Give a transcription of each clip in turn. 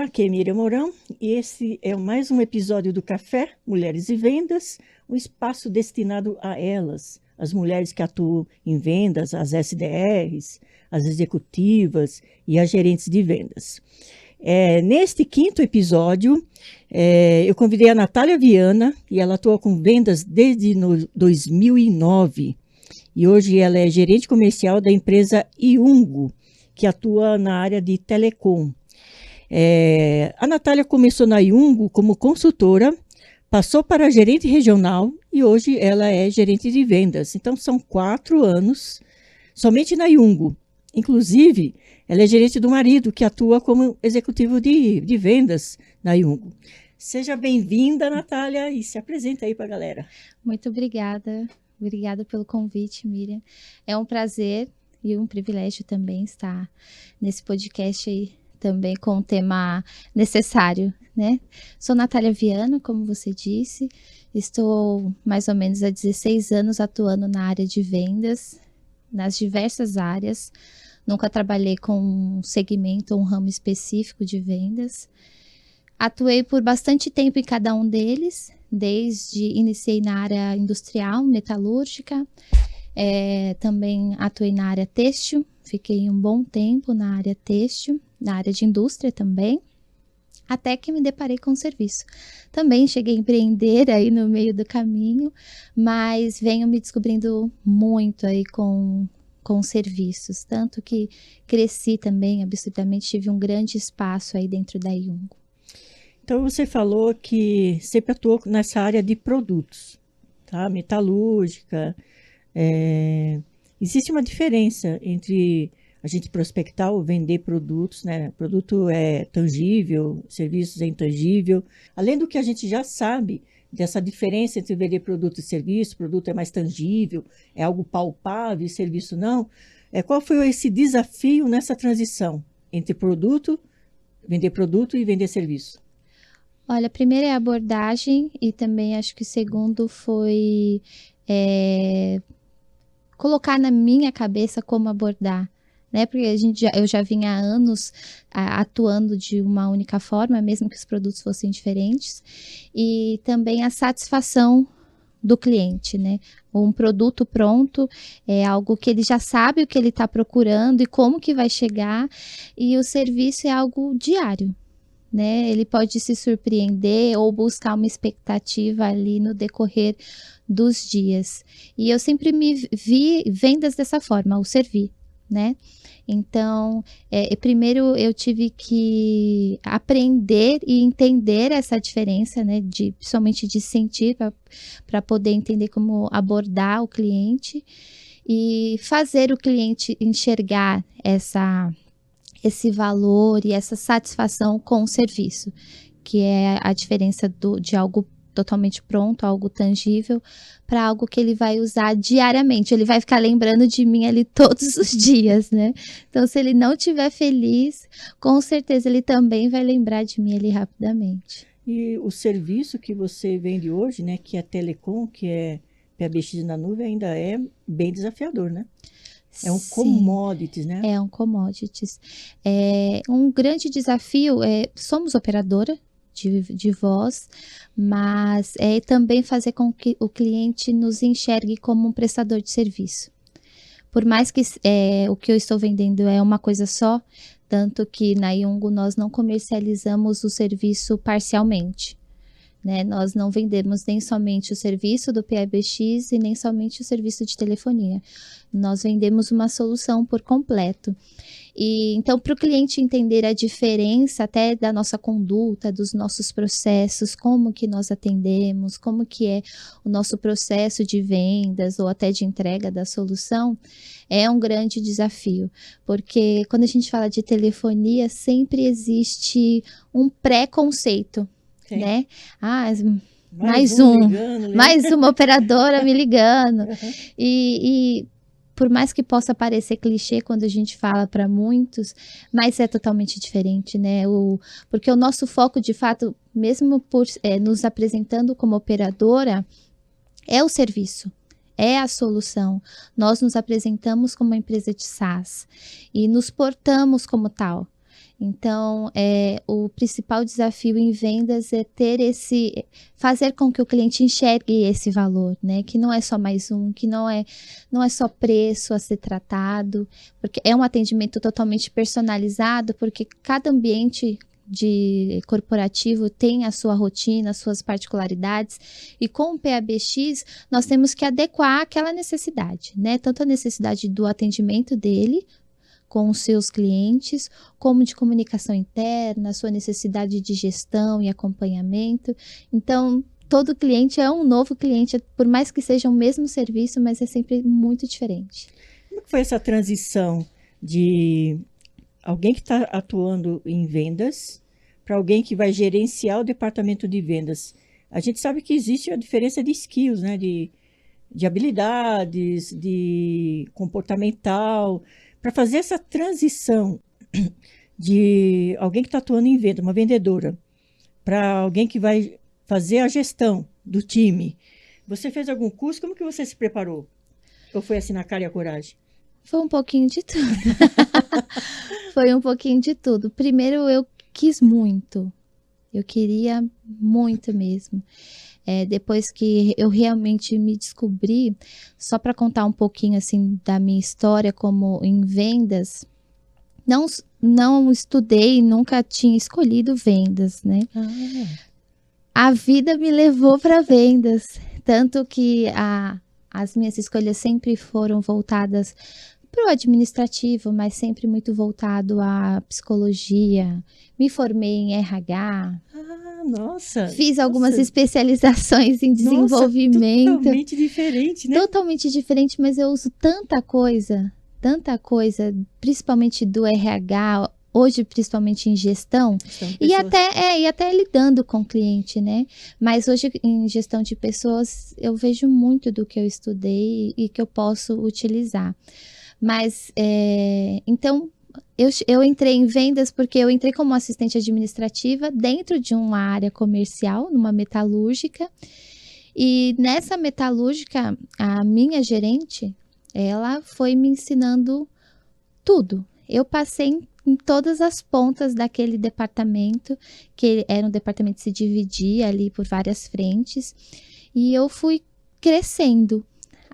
Olá, aqui é Miriam Mourão e esse é mais um episódio do Café Mulheres e Vendas, um espaço destinado a elas, as mulheres que atuam em vendas, as SDRs, as executivas e as gerentes de vendas. Neste quinto episódio, eu convidei a Natália Viana e ela atua com vendas desde 2009 e hoje ela é gerente comercial da empresa Iungo, que atua na área de telecom. A Natália começou na Iungo como consultora, passou para gerente regional e hoje ela é gerente de vendas. Então, são 4 anos somente na Iungo. Inclusive, ela é gerente do marido, que atua como executivo de vendas na Iungo. Seja bem-vinda, Natália, e se apresenta aí para a galera. Muito obrigada. Obrigada pelo convite, Miriam. É um prazer e um privilégio também estar nesse podcast aí, também com o tema necessário, né? Sou Natália Viana, como você disse, estou mais ou menos há 16 anos atuando na área de vendas, nas diversas áreas, nunca trabalhei com um segmento ou um ramo específico de vendas. Atuei por bastante tempo em cada um deles, iniciei na área industrial, metalúrgica, também atuei na área têxtil, fiquei um bom tempo na área têxtil, na área de indústria também, até que me deparei com o serviço. Também cheguei a empreender aí no meio do caminho, mas venho me descobrindo muito aí com serviços, tanto que cresci também, absurdamente, tive um grande espaço aí dentro da Iungo. Então, você falou que sempre atuou nessa área de produtos, tá? Metalúrgica. Existe uma diferença entre a gente prospectar ou vender produtos, né? Produto é tangível, serviços é intangível. Além do que a gente já sabe dessa diferença entre vender produto e serviço, produto é mais tangível, é algo palpável e serviço não. Qual foi esse desafio nessa transição entre vender produto e vender serviço? Olha, a primeira é a abordagem e também acho que o segundo foi colocar na minha cabeça como abordar, né? Porque eu já vinha há anos atuando de uma única forma, mesmo que os produtos fossem diferentes, e também a satisfação do cliente, né? Um produto pronto é algo que ele já sabe o que ele está procurando e como que vai chegar, e o serviço é algo diário, né? Ele pode se surpreender ou buscar uma expectativa ali no decorrer dos dias. E eu sempre me vi vendas dessa forma, o servir, né? Então, primeiro eu tive que aprender e entender essa diferença, né? Principalmente de sentir, para poder entender como abordar o cliente e fazer o cliente enxergar esse valor e essa satisfação com o serviço, que é a diferença de algo totalmente pronto, algo tangível, para algo que ele vai usar diariamente. Ele vai ficar lembrando de mim ali todos os dias, né? Então, se ele não estiver feliz, com certeza ele também vai lembrar de mim ali rapidamente. E o serviço que você vende hoje, né, que é telecom, que é PBX na nuvem, ainda é bem desafiador, né? É um commodities, né? É um commodities. Um grande desafio somos operadora de voz, mas também fazer com que o cliente nos enxergue como um prestador de serviço. Por mais que o que eu estou vendendo é uma coisa só, tanto que na Iungo nós não comercializamos o serviço parcialmente, né? Nós não vendemos nem somente o serviço do PBX e nem somente o serviço de telefonia. Nós vendemos uma solução por completo. E então, para o cliente entender a diferença até da nossa conduta, dos nossos processos, como que nós atendemos, como que é o nosso processo de vendas ou até de entrega da solução, é um grande desafio. Porque quando a gente fala de telefonia, sempre existe um preconceito, né? Mais uma operadora me ligando. E por mais que possa parecer clichê quando a gente fala para muitos, mas é totalmente diferente, né? Porque o nosso foco, de fato, mesmo por nos apresentando como operadora, é o serviço, é a solução. Nós nos apresentamos como uma empresa de SaaS e nos portamos como tal. Então, o principal desafio em vendas é fazer com que o cliente enxergue esse valor, né? Que não é só mais um, que não é só preço a ser tratado, porque é um atendimento totalmente personalizado, porque cada ambiente corporativo tem a sua rotina, as suas particularidades, e com o PABX nós temos que adequar aquela necessidade, né? Tanto a necessidade do atendimento dele com os seus clientes, como de comunicação interna, a sua necessidade de gestão e acompanhamento. Então, todo cliente é um novo cliente, por mais que seja o mesmo serviço, mas é sempre muito diferente. Como foi essa transição de alguém que está atuando em vendas para alguém que vai gerenciar o departamento de vendas? A gente sabe que existe a diferença de skills, né? De habilidades, de comportamental. Para fazer essa transição de alguém que está atuando em venda, uma vendedora, para alguém que vai fazer a gestão do time, você fez algum curso? Como que você se preparou? Ou foi assim na cara e a coragem? Foi um pouquinho de tudo. Foi um pouquinho de tudo. Primeiro, eu quis muito. Eu queria muito mesmo. Depois que eu realmente me descobri, só para contar um pouquinho assim da minha história como em vendas, não estudei, nunca tinha escolhido vendas, né? A vida me levou para vendas, tanto que as minhas escolhas sempre foram voltadas para o administrativo, mas sempre muito voltado à psicologia. Me formei em RH. Nossa! Fiz algumas especializações em desenvolvimento. Nossa, totalmente diferente, né? Totalmente diferente, mas eu uso tanta coisa, principalmente do RH, hoje principalmente em gestão, e até lidando com o cliente, né? Mas hoje em gestão de pessoas eu vejo muito do que eu estudei e que eu posso utilizar. Mas, então, eu entrei em vendas porque eu entrei como assistente administrativa dentro de uma área comercial, numa metalúrgica. E nessa metalúrgica, a minha gerente, ela foi me ensinando tudo. Eu passei em todas as pontas daquele departamento, que era um departamento que se dividia ali por várias frentes. E eu fui crescendo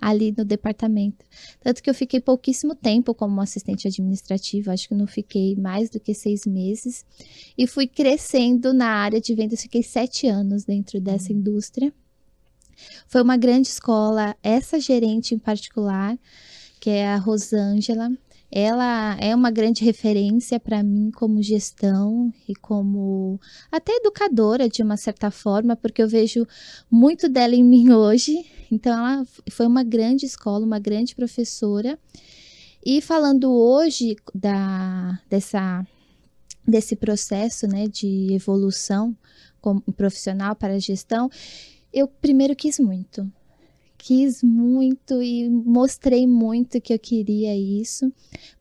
ali no departamento. Tanto que eu fiquei pouquíssimo tempo como assistente administrativa, acho que não fiquei mais do que 6 meses. E fui crescendo na área de vendas, fiquei 7 anos dentro dessa indústria. Foi uma grande escola, essa gerente em particular, que é a Rosângela, ela é uma grande referência para mim como gestão e como até educadora de uma certa forma, porque eu vejo muito dela em mim hoje. Então ela foi uma grande escola, uma grande professora. E falando hoje desse processo, né, de evolução como profissional para a gestão, eu primeiro quis muito e mostrei muito que eu queria isso,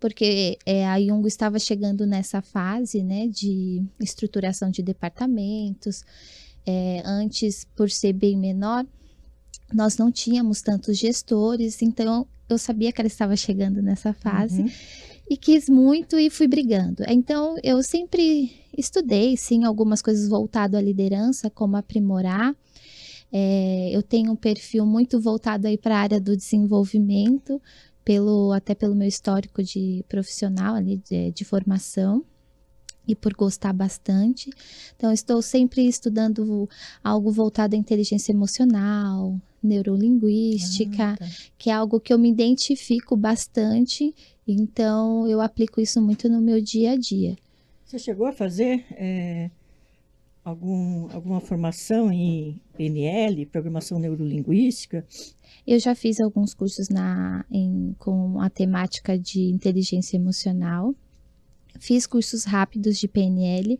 porque a Yungo estava chegando nessa fase, né, de estruturação de departamentos. Antes, por ser bem menor, nós não tínhamos tantos gestores, então eu sabia que ela estava chegando nessa fase. E quis muito e fui brigando. Então, eu sempre estudei, sim, algumas coisas voltadas à liderança, como aprimorar. Eu tenho um perfil muito voltado aí para a área do desenvolvimento, até pelo meu histórico de profissional ali, de formação, e por gostar bastante. Então, estou sempre estudando algo voltado à inteligência emocional, neurolinguística, que é algo que eu me identifico bastante, então eu aplico isso muito no meu dia a dia. Você chegou a fazer alguma formação em PNL, programação neurolinguística? Eu já fiz alguns cursos com a temática de inteligência emocional. Fiz cursos rápidos de PNL,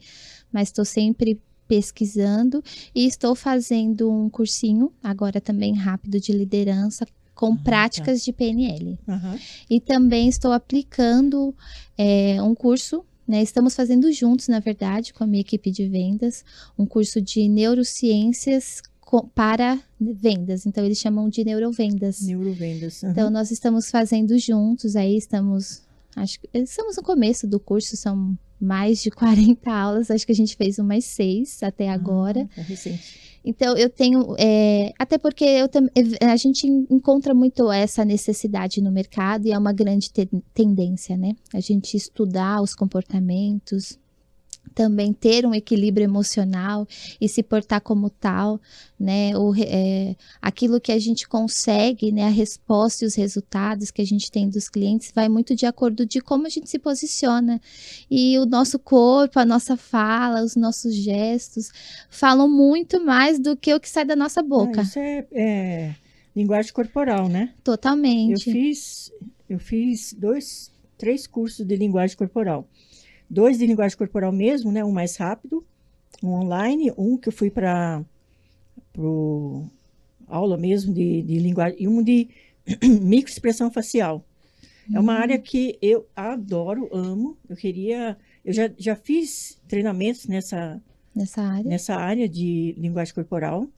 mas estou sempre pesquisando e estou fazendo um cursinho, agora também rápido, de liderança com práticas de PNL. E também estou aplicando um curso, né, estamos fazendo juntos, na verdade, com a minha equipe de vendas, um curso de neurociências para vendas. Então, eles chamam de neurovendas. Neurovendas. Então, nós estamos fazendo juntos, aí estamos no começo do curso, são mais de 40 aulas, acho que a gente fez umas 6 até agora. É recente. Então, eu tenho, até porque a gente encontra muito essa necessidade no mercado e é uma grande tendência, né? A gente estudar os comportamentos, também ter um equilíbrio emocional e se portar como tal, né? Aquilo que a gente consegue, né? A resposta e os resultados que a gente tem dos clientes vai muito de acordo de como a gente se posiciona. E o nosso corpo, a nossa fala, os nossos gestos falam muito mais do que o que sai da nossa boca. Isso é linguagem corporal, né? Totalmente. Eu fiz 3 cursos de linguagem corporal. 2 de linguagem corporal mesmo, né? Um mais rápido, um online, um que eu fui para aula mesmo de linguagem, e um de microexpressão facial. É uma área que eu adoro, amo. Eu já fiz treinamentos nessa área de linguagem corporal.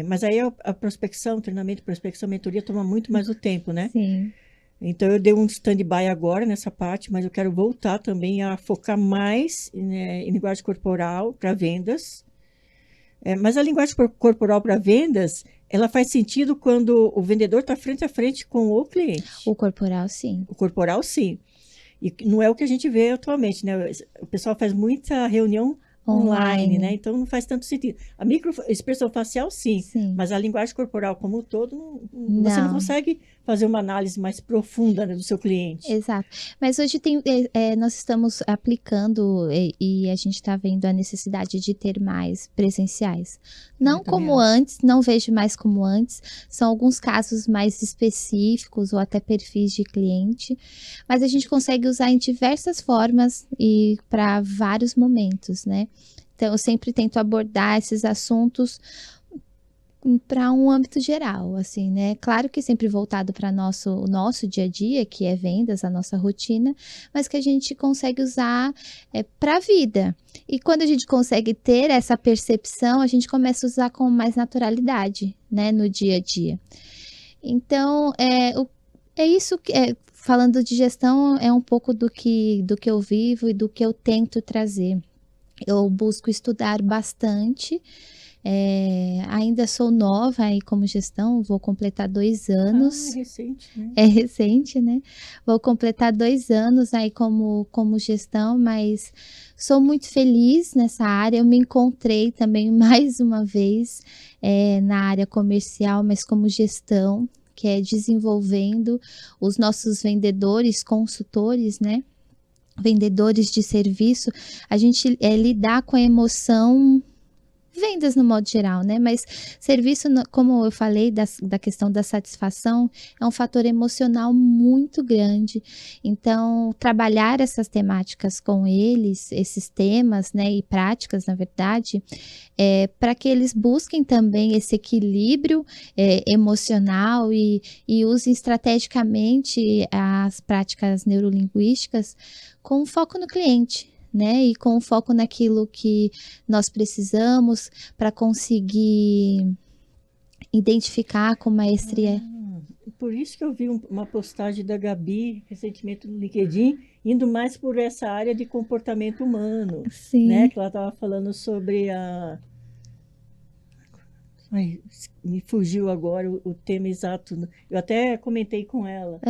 Mas aí a prospecção, treinamento, prospecção, mentoria toma muito mais o tempo, né? Sim. Então, eu dei um stand-by agora nessa parte, mas eu quero voltar também a focar mais em linguagem corporal para vendas. Mas a linguagem corporal para vendas, ela faz sentido quando o vendedor está frente a frente com o cliente. O corporal, sim. O corporal, sim. E não é o que a gente vê atualmente, né? O pessoal faz muita reunião online, né? Então não faz tanto sentido. A microexpressão facial, sim, mas a linguagem corporal como um todo, você não consegue fazer uma análise mais profunda, né, do seu cliente. Exato. Mas hoje nós estamos aplicando e a gente está vendo a necessidade de ter mais presenciais. Não como antes, não vejo mais como antes. São alguns casos mais específicos ou até perfis de cliente, mas a gente consegue usar em diversas formas e para vários momentos, né? Então, eu sempre tento abordar esses assuntos para um âmbito geral, assim, né? Claro que sempre voltado para o nosso dia a dia, que é vendas, a nossa rotina, mas que a gente consegue usar para a vida. E quando a gente consegue ter essa percepção, a gente começa a usar com mais naturalidade, né? No dia a dia. Então, é isso que... falando de gestão, é um pouco do que eu vivo e do que eu tento trazer. Eu busco estudar bastante. Ainda sou nova aí como gestão, vou completar 2 anos. É recente, né? É recente, né? Vou completar 2 anos aí como gestão, mas sou muito feliz nessa área. Eu me encontrei também mais uma vez na área comercial, mas como gestão, que é desenvolvendo os nossos vendedores, consultores, né? Vendedores de serviço, a gente lidar com a emoção, vendas no modo geral, né? Mas serviço, como eu falei, da questão da satisfação, é um fator emocional muito grande. Então, trabalhar essas temáticas com eles, esses temas, né? E práticas, na verdade, para que eles busquem também esse equilíbrio emocional e usem estrategicamente as práticas neurolinguísticas com foco no cliente, né? E com foco naquilo que nós precisamos para conseguir identificar com maestria. Por isso que eu vi uma postagem da Gabi recentemente no LinkedIn, indo mais por essa área de comportamento humano. Sim. Né? Que ela estava falando sobre Ai, me fugiu agora o tema exato. Eu até comentei com ela.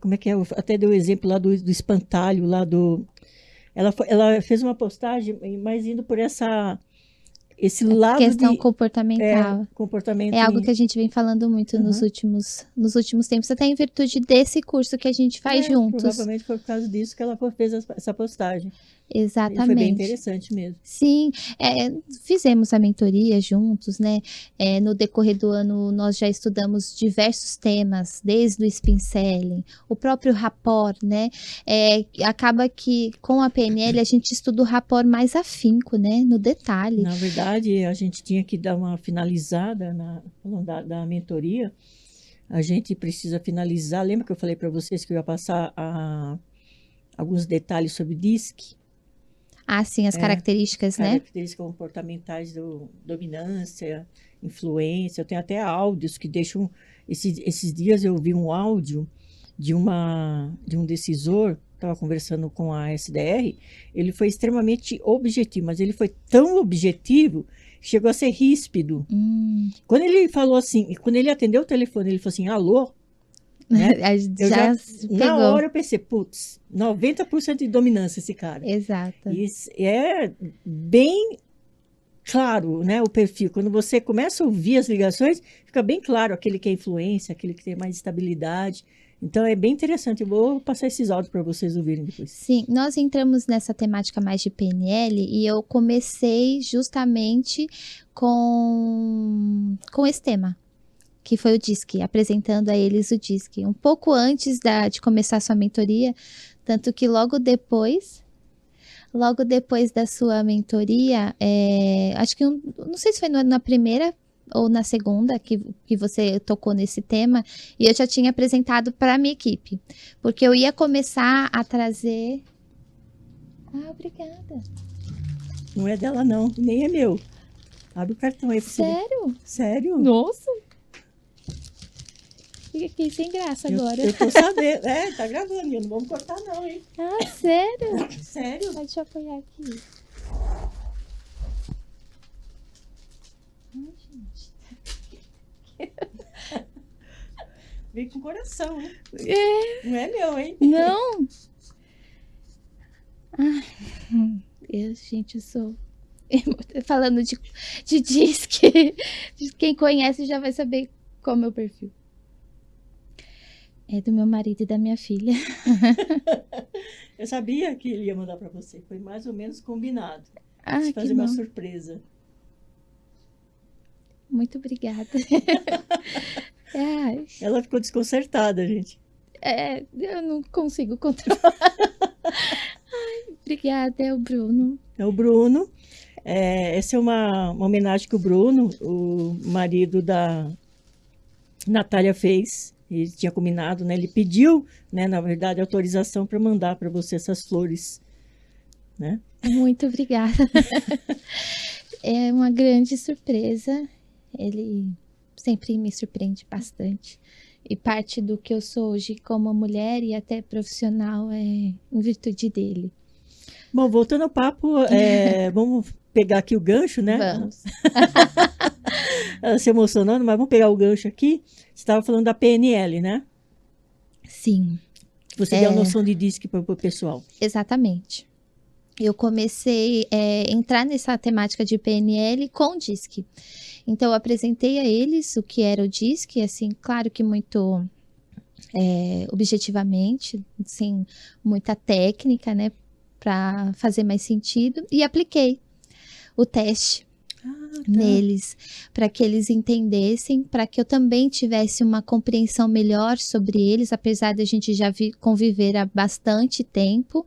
Como é que é? Eu até dei o exemplo lá do espantalho, lá do... Ela fez uma postagem, mas indo por esse lado questão comportamental. Comportamento é algo que a gente vem falando muito nos últimos tempos, até em virtude desse curso que a gente faz juntos. Provavelmente foi por causa disso que ela fez essa postagem. Exatamente. E foi bem interessante mesmo. Sim, fizemos a mentoria juntos, né? No decorrer do ano, nós já estudamos diversos temas, desde o spin selling, o próprio rapport, né? Acaba que com a PNL a gente estuda o rapport mais afinco, né? No detalhe. Na verdade, a gente tinha que dar uma finalizada da mentoria. A gente precisa finalizar. Lembra que eu falei para vocês que eu ia passar alguns detalhes sobre DISC? Sim, as características, né? Características comportamentais do dominância, influência. Eu tenho até áudios que deixam... Esses dias eu ouvi um áudio de um decisor, estava conversando com a SDR, ele foi extremamente objetivo, mas ele foi tão objetivo que chegou a ser ríspido. Quando ele falou assim, quando ele atendeu o telefone, ele falou assim, alô, né? Eu Já na pegou. hora eu pensei, putz, 90% de dominância esse cara. Exato. Isso é bem claro, né, o perfil. Quando você começa a ouvir as ligações, fica bem claro aquele que é influência, aquele que tem mais estabilidade. Então, é bem interessante. Eu vou passar esses áudios para vocês ouvirem depois. Sim, nós entramos nessa temática mais de PNL e eu comecei justamente com esse tema, que foi o DISC, apresentando a eles o DISC. Um pouco antes de começar a sua mentoria, tanto que logo depois da sua mentoria, acho que, não sei se foi na primeira ou na segunda que você tocou nesse tema, e eu já tinha apresentado para a minha equipe, porque eu ia começar a trazer... Ah, obrigada. Não é dela, não, nem é meu. Abre o cartão aí pra você ver. Sério? Sério? Nossa! Fica aqui sem graça agora. Eu tô sabendo. Tá gravando, não vamos cortar não, hein? Ah, sério? Sério? Deixa eu apoiar aqui. Ai, gente. Vem com coração, hein? É. Não é meu, hein? Não! Ai, gente, eu sou... Falando de disque, quem conhece já vai saber qual é o meu perfil. É do meu marido e da minha filha. Eu sabia que ele ia mandar para você. Foi mais ou menos combinado. Ah, De que fazer uma bom. surpresa. Muito obrigada. Ai, Ela ficou desconcertada, gente. eu não consigo controlar. Ai, obrigada, é o Bruno. É o Bruno. Essa é uma homenagem que o Bruno, o marido da Natália, fez. Ele tinha combinado, né? Ele pediu, né, na verdade, autorização para mandar para você essas flores, né? Muito obrigada. É uma grande surpresa. Ele sempre me surpreende bastante. E parte do que eu sou hoje como mulher e até profissional é em virtude dele. Bom, voltando ao papo, vamos pegar aqui o gancho, né? Vamos. Ela se emocionando, mas vamos pegar o gancho aqui. Você estava falando da PNL, né? Sim. Você deu a noção de DISC para o pessoal. Exatamente. Eu comecei a entrar nessa temática de PNL com o DISC. Então, eu apresentei a eles o que era o DISC, assim, claro que muito objetivamente, sem muita técnica, né, para fazer mais sentido, e apliquei o teste neles, para que eles entendessem, para que eu também tivesse uma compreensão melhor sobre eles, apesar de a gente já conviver há bastante tempo.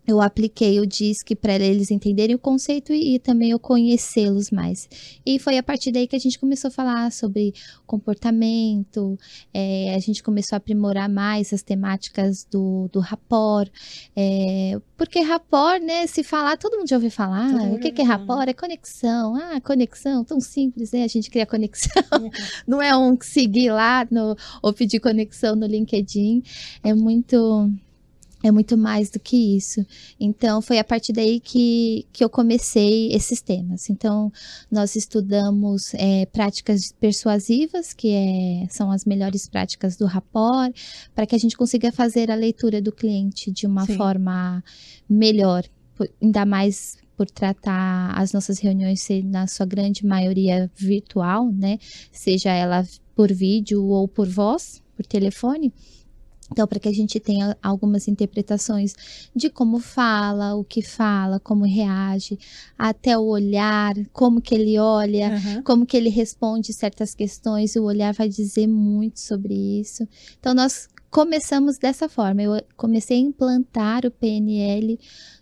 Eu apliquei o DISC para eles entenderem o conceito e também eu conhecê-los mais. E foi a partir daí que a gente começou a falar sobre comportamento, a gente começou a aprimorar mais as temáticas do rapport, porque rapport, né, se falar, todo mundo já ouviu falar, o que é rapport? É conexão, conexão, tão simples, né, a gente cria conexão, não é um seguir lá ou pedir conexão no LinkedIn, é muito mais do que isso. Então, foi a partir daí que eu comecei esses temas. Então, nós estudamos práticas persuasivas, que são as melhores práticas do rapport, para que a gente consiga fazer a leitura do cliente de uma forma melhor, ainda mais por tratar as nossas reuniões ser, na sua grande maioria, virtual, né? Seja ela por vídeo ou por voz, por telefone. Então, para que a gente tenha algumas interpretações de como fala, o que fala, como reage, até o olhar, como que ele olha, como que ele responde certas questões, o olhar vai dizer muito sobre isso. Então, nós começamos dessa forma, eu comecei a implantar o PNL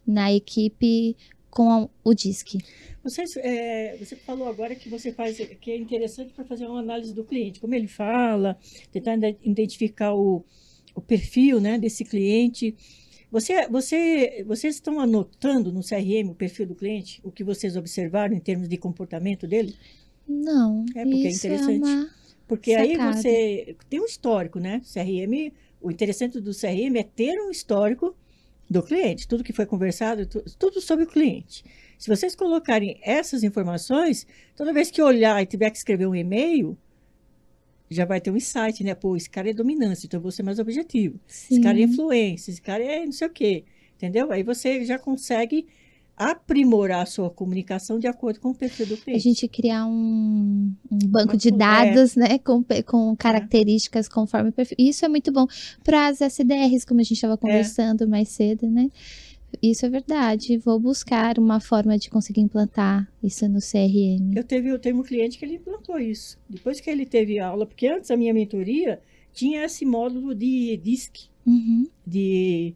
na equipe com o DISC. Você falou agora que você faz, que é interessante para fazer uma análise do cliente, como ele fala, tentar identificar o perfil, né, desse cliente. Vocês estão anotando no CRM o perfil do cliente, o que vocês observaram em termos de comportamento dele? Não, porque é interessante. porque aí Sacado. você tem um histórico, né? CRM, o interessante do CRM é ter um histórico do cliente, tudo que foi conversado, tudo sobre o cliente. Se vocês colocarem essas informações, toda vez que olhar e tiver que escrever um e-mail, já vai ter um insight, né? Pô, esse cara é dominância, então eu vou ser mais objetivo. Esse cara é Sim. influência, esse cara é não sei o quê, entendeu? Aí você já consegue aprimorar a sua comunicação de acordo com o perfil do A cliente. gente criar um banco Uma de co- dados, né, com características conforme o perfil. Isso é muito bom para as SDRs, como a gente estava conversando mais cedo, né? Isso é verdade. Vou buscar uma forma de conseguir implantar isso no CRM. Eu tenho um cliente que ele implantou isso. Depois que ele teve aula, porque antes a minha mentoria tinha esse módulo de DISC, Uhum. de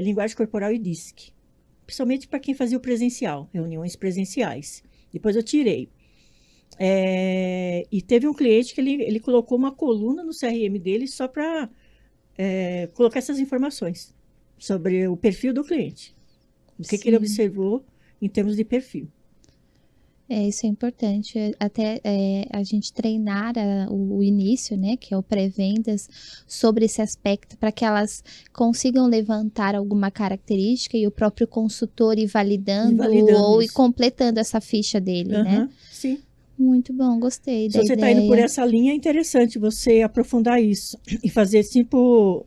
linguagem corporal e DISC. Principalmente para quem fazia o presencial, reuniões presenciais. Depois eu tirei. E teve um cliente que ele colocou uma coluna no CRM dele só para colocar essas informações sobre o perfil do cliente. O que ele Sim. observou em termos de perfil. Isso é importante. Até a gente treinar o início, né, que é o pré-vendas, sobre esse aspecto, para que elas consigam levantar alguma característica e o próprio consultor ir validando ou ir isso. completando essa ficha dele, né? Sim. Muito bom, gostei da Se você está ideia. indo por essa linha, é interessante você aprofundar isso e fazer tipo,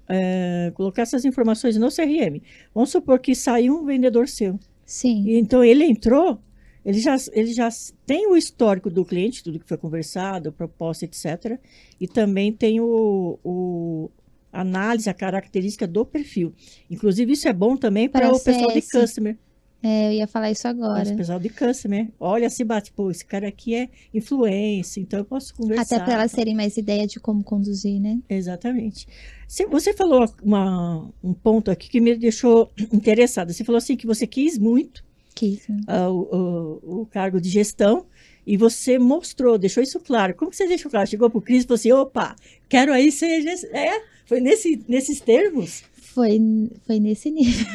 colocar essas informações no CRM. Vamos supor que saiu um vendedor seu. Sim. E então ele entrou, ele já tem o histórico do cliente, tudo que foi conversado, proposta, etc. E também tem a análise, a característica do perfil. Inclusive, isso é bom também para o pessoal de customer. Eu ia falar isso agora. O pessoal de customer. Olha, se bate, pô, esse cara aqui é influência, então eu posso conversar. Até para elas terem mais ideia de como conduzir, né? Exatamente. Você falou um ponto aqui que me deixou interessada. Você falou assim que você quis muito o cargo de gestão e você mostrou, deixou isso claro. Como que você deixou claro? Chegou para o Cris e falou assim, opa, quero aí ser... Foi nesses termos? Foi nesse nível.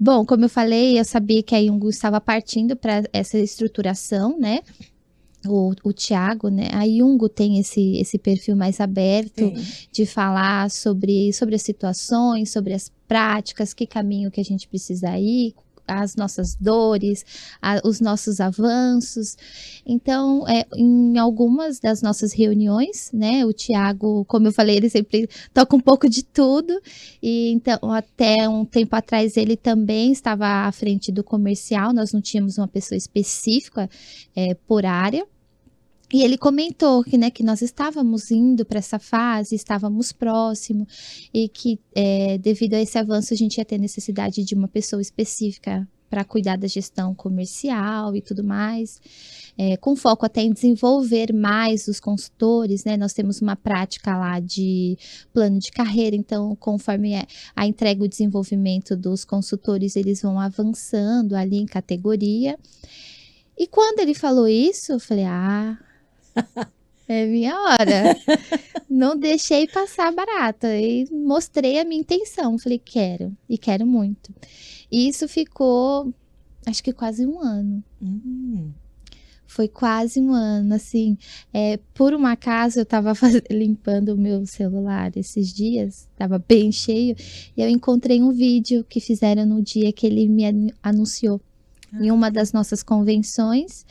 Bom, como eu falei, eu sabia que a Yungo estava partindo para essa estruturação, né? O Thiago, né? A Yungo tem esse perfil mais aberto de falar sobre as situações, sobre as práticas, que caminho que a gente precisa ir, as nossas dores, os nossos avanços. Então, em algumas das nossas reuniões, né, o Thiago, como eu falei, ele sempre toca um pouco de tudo, e então, até um tempo atrás, ele também estava à frente do comercial, nós não tínhamos uma pessoa específica por área. E ele comentou que nós estávamos indo para essa fase, estávamos próximo, e que devido a esse avanço a gente ia ter necessidade de uma pessoa específica para cuidar da gestão comercial e tudo mais, com foco até em desenvolver mais os consultores, né? Nós temos uma prática lá de plano de carreira, então conforme a entrega e o desenvolvimento dos consultores, eles vão avançando ali em categoria. E quando ele falou isso, eu falei, é minha hora. Não deixei passar barata e mostrei a minha intenção. Falei, quero, e quero muito. E isso ficou, acho que quase um ano. Foi quase um ano, assim. Por um acaso, eu estava limpando o meu celular esses dias, estava bem cheio, e eu encontrei um vídeo que fizeram no dia que ele me anunciou. Em uma das nossas convenções.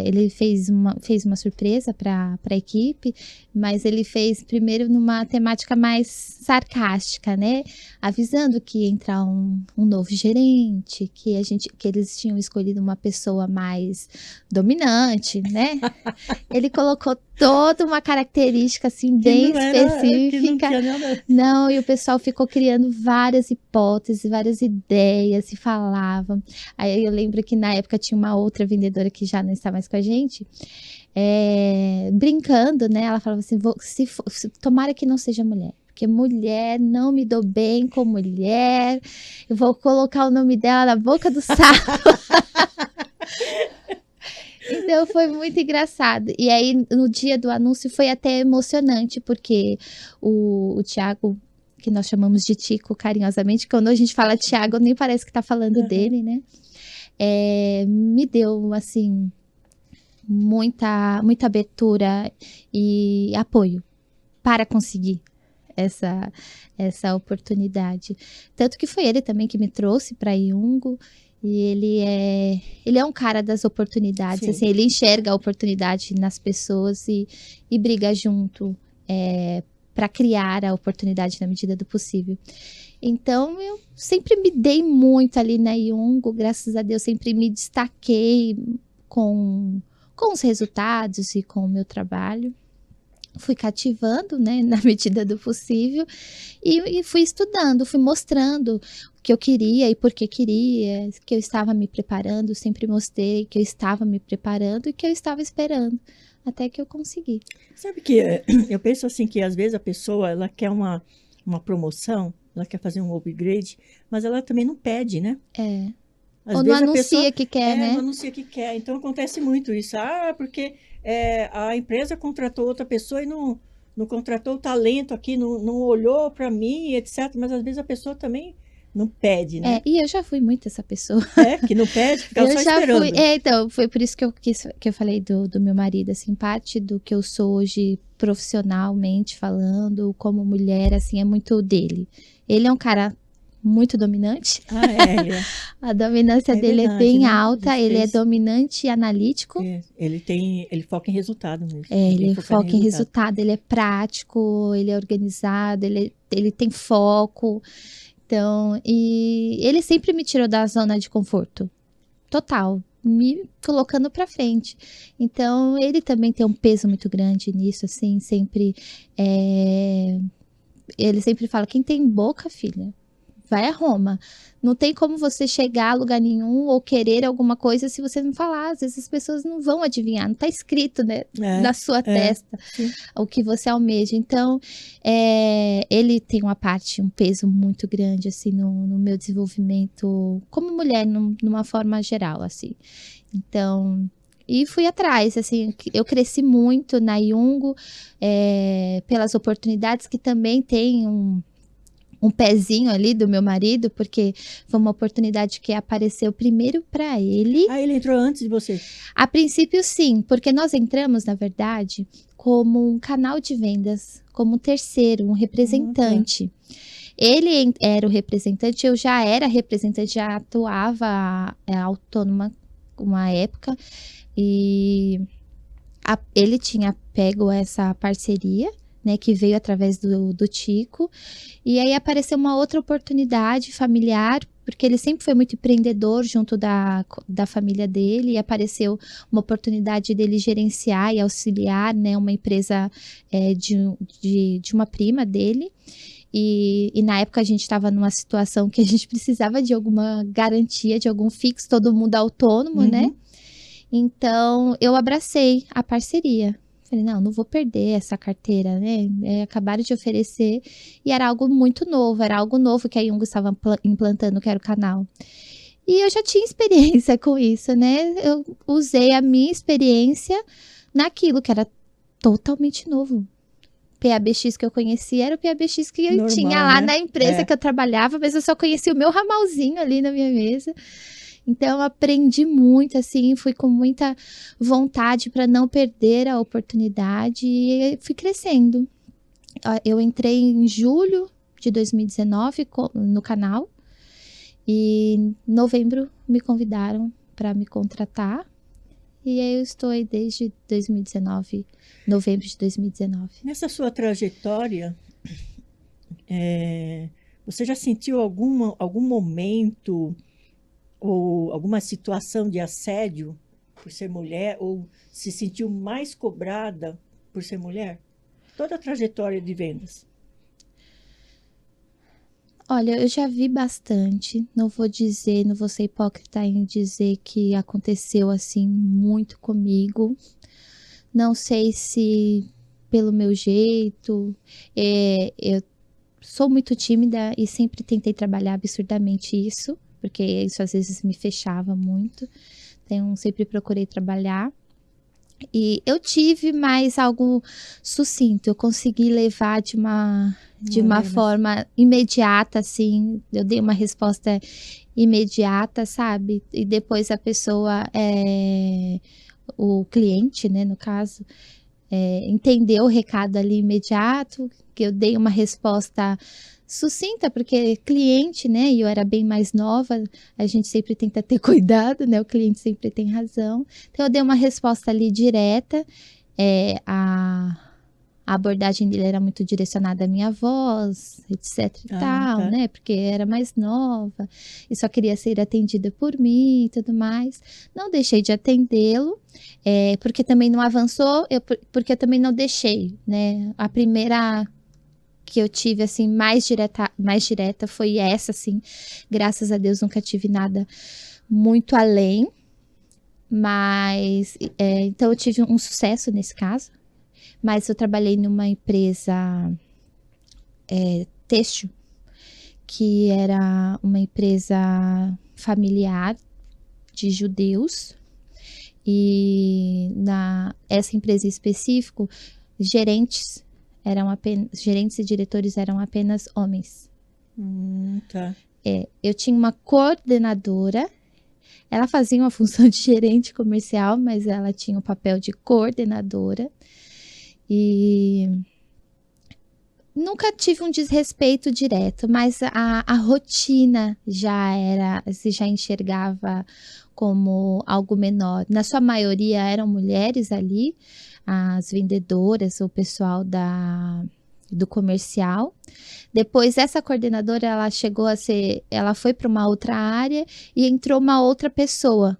Ele fez uma surpresa para a equipe, mas ele fez primeiro numa temática mais sarcástica, né? Avisando que ia entrar um novo gerente, que eles tinham escolhido uma pessoa mais dominante, né? Ele colocou toda uma característica assim bem específica. Não, e o pessoal ficou criando várias hipóteses, várias ideias, se falava. Aí eu lembro que na época tinha uma outra vendedora que já não está mais com a gente, brincando, né? Ela falava assim, tomara que não seja mulher, porque mulher, não me dou bem com mulher, eu vou colocar o nome dela na boca do sapo. Então foi muito engraçado. E aí no dia do anúncio foi até emocionante, porque o Thiago, que nós chamamos de Tico carinhosamente, quando a gente fala Thiago, nem parece que tá falando dele, né? Me deu, assim, muita abertura e apoio para conseguir essa oportunidade. Tanto que foi ele também que me trouxe para Yungo, e ele é um cara das oportunidades, assim, ele enxerga a oportunidade nas pessoas e briga junto para criar a oportunidade na medida do possível. Então, eu sempre me dei muito ali na Yungo, graças a Deus, sempre me destaquei com os resultados e com o meu trabalho. Fui cativando, né, na medida do possível, e fui estudando, fui mostrando o que eu queria e por que queria, que eu estava me preparando, sempre mostrei que eu estava me preparando e que eu estava esperando, até que eu consegui. Sabe que eu penso assim que às vezes a pessoa ela quer uma promoção, ela quer fazer um upgrade, mas ela também não pede, né? Às Ou não vezes a anuncia pessoa, que quer, né? não anuncia que quer. Então acontece muito isso. Ah, porque a empresa contratou outra pessoa e não contratou o talento aqui, não olhou para mim, etc. Mas às vezes a pessoa também não pede, né? E eu já fui muito essa pessoa. Que não pede, fica só esperando. Então, foi por isso que eu falei do meu marido, assim, parte do que eu sou hoje profissionalmente falando, como mulher, assim, é muito dele. Ele é um cara muito dominante. A dominância dele verdade, é bem alta, ele é dominante e analítico. Ele foca em resultado mesmo. Ele foca em resultado, ele é prático, ele é organizado, ele tem foco. Então, e ele sempre me tirou da zona de conforto. Total. Me colocando pra frente. Então, ele também tem um peso muito grande nisso, assim, sempre. Ele sempre fala: quem tem boca, filha, vai a Roma. Não tem como você chegar a lugar nenhum ou querer alguma coisa se você não falar. Às vezes as pessoas não vão adivinhar, não tá escrito, né, na sua testa o que você almeja. Então, ele tem uma parte, um peso muito grande, assim, no meu desenvolvimento como mulher, numa forma geral, assim. Então, e fui atrás, assim, eu cresci muito na Yungo, pelas oportunidades que também tem um pezinho ali do meu marido, porque foi uma oportunidade que apareceu primeiro para ele. Ah, ele entrou antes de você? A princípio, sim, porque nós entramos, na verdade, como um canal de vendas, como um terceiro, um representante. Ele era o representante, eu já era representante, já atuava autônoma uma época, e ele tinha pego essa parceria, né, que veio através do Tico, e aí apareceu uma outra oportunidade familiar, porque ele sempre foi muito empreendedor junto da família dele, e apareceu uma oportunidade dele gerenciar e auxiliar, né, uma empresa de uma prima dele, e na época a gente estava numa situação que a gente precisava de alguma garantia, de algum fixo, todo mundo autônomo, né? Então, eu abracei a parceria. Falei, não vou perder essa carteira, né? Acabaram de oferecer e era algo muito novo, era algo novo que a Yungo estava implantando, que era o canal. E eu já tinha experiência com isso, né? Eu usei a minha experiência naquilo que era totalmente novo. PABX que eu conhecia era o PABX que eu tinha lá, né, na empresa que eu trabalhava, mas eu só conhecia o meu ramalzinho ali na minha mesa. Então, eu aprendi muito, assim, fui com muita vontade para não perder a oportunidade e fui crescendo. Eu entrei em julho de 2019 no canal e em novembro me convidaram para me contratar. E aí eu estou aí desde 2019, novembro de 2019. Nessa sua trajetória, você já sentiu algum momento ou alguma situação de assédio por ser mulher, ou se sentiu mais cobrada por ser mulher? Toda a trajetória de vendas. Olha, eu já vi bastante, não vou ser hipócrita em dizer que aconteceu assim muito comigo. Não sei se pelo meu jeito, eu sou muito tímida e sempre tentei trabalhar absurdamente isso, porque isso às vezes me fechava muito. Então, sempre procurei trabalhar. E eu tive mais algo sucinto, eu consegui levar de uma forma imediata, assim, eu dei uma resposta imediata, sabe? E depois a pessoa o cliente, né, no caso, entendeu o recado ali imediato, que eu dei uma resposta sucinta, porque cliente, né, e eu era bem mais nova, a gente sempre tenta ter cuidado, né, o cliente sempre tem razão. Então eu dei uma resposta ali direta, a abordagem dele era muito direcionada à minha voz, etc e tal, Tá. né? Porque era mais nova e só queria ser atendida por mim e tudo mais. Não deixei de atendê-lo, porque também não avançou, porque eu também não deixei, né? A primeira que eu tive, assim, mais direta foi essa, assim. Graças a Deus nunca tive nada muito além, mas então eu tive um sucesso nesse caso. Mas eu trabalhei numa empresa têxtil, que era uma empresa familiar de judeus. E essa empresa em específico, gerentes e diretores eram apenas homens. Tá. Eu tinha uma coordenadora, ela fazia uma função de gerente comercial, mas ela tinha o papel de coordenadora. E nunca tive um desrespeito direto, mas a rotina se já enxergava como algo menor. Na sua maioria eram mulheres ali, as vendedoras, o pessoal do comercial. Depois essa coordenadora, ela foi para uma outra área e entrou uma outra pessoa.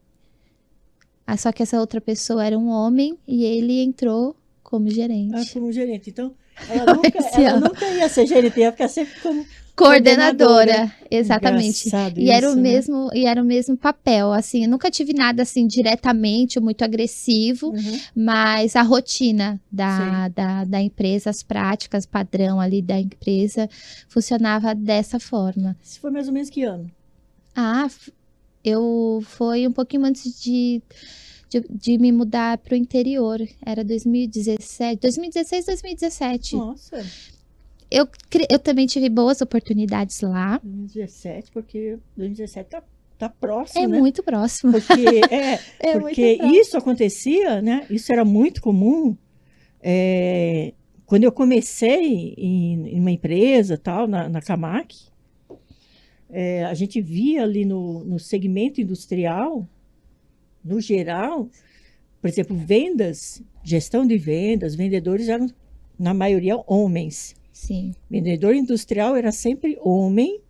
Só que essa outra pessoa era um homem e ele entrou como gerente. Como gerente. Então, ela nunca ia ser gerente, ia ficar sempre como coordenadora, exatamente. Engraçado E era o mesmo papel, assim, eu nunca tive nada assim diretamente muito agressivo, mas a rotina da empresa, as práticas padrão ali da empresa funcionava dessa forma. Isso foi mais ou menos que ano? Foi um pouquinho antes de me mudar para o interior, era 2016, 2017. Nossa. Eu também tive boas oportunidades lá. 2017, porque 2017 tá próximo, né? Muito próximo. Porque isso acontecia, né? Isso era muito comum. Quando eu comecei em uma empresa, tal, na Camac, a gente via ali no segmento industrial, no geral, por exemplo, vendas, gestão de vendas, vendedores eram, na maioria, homens. Sim. Vendedor industrial era sempre homem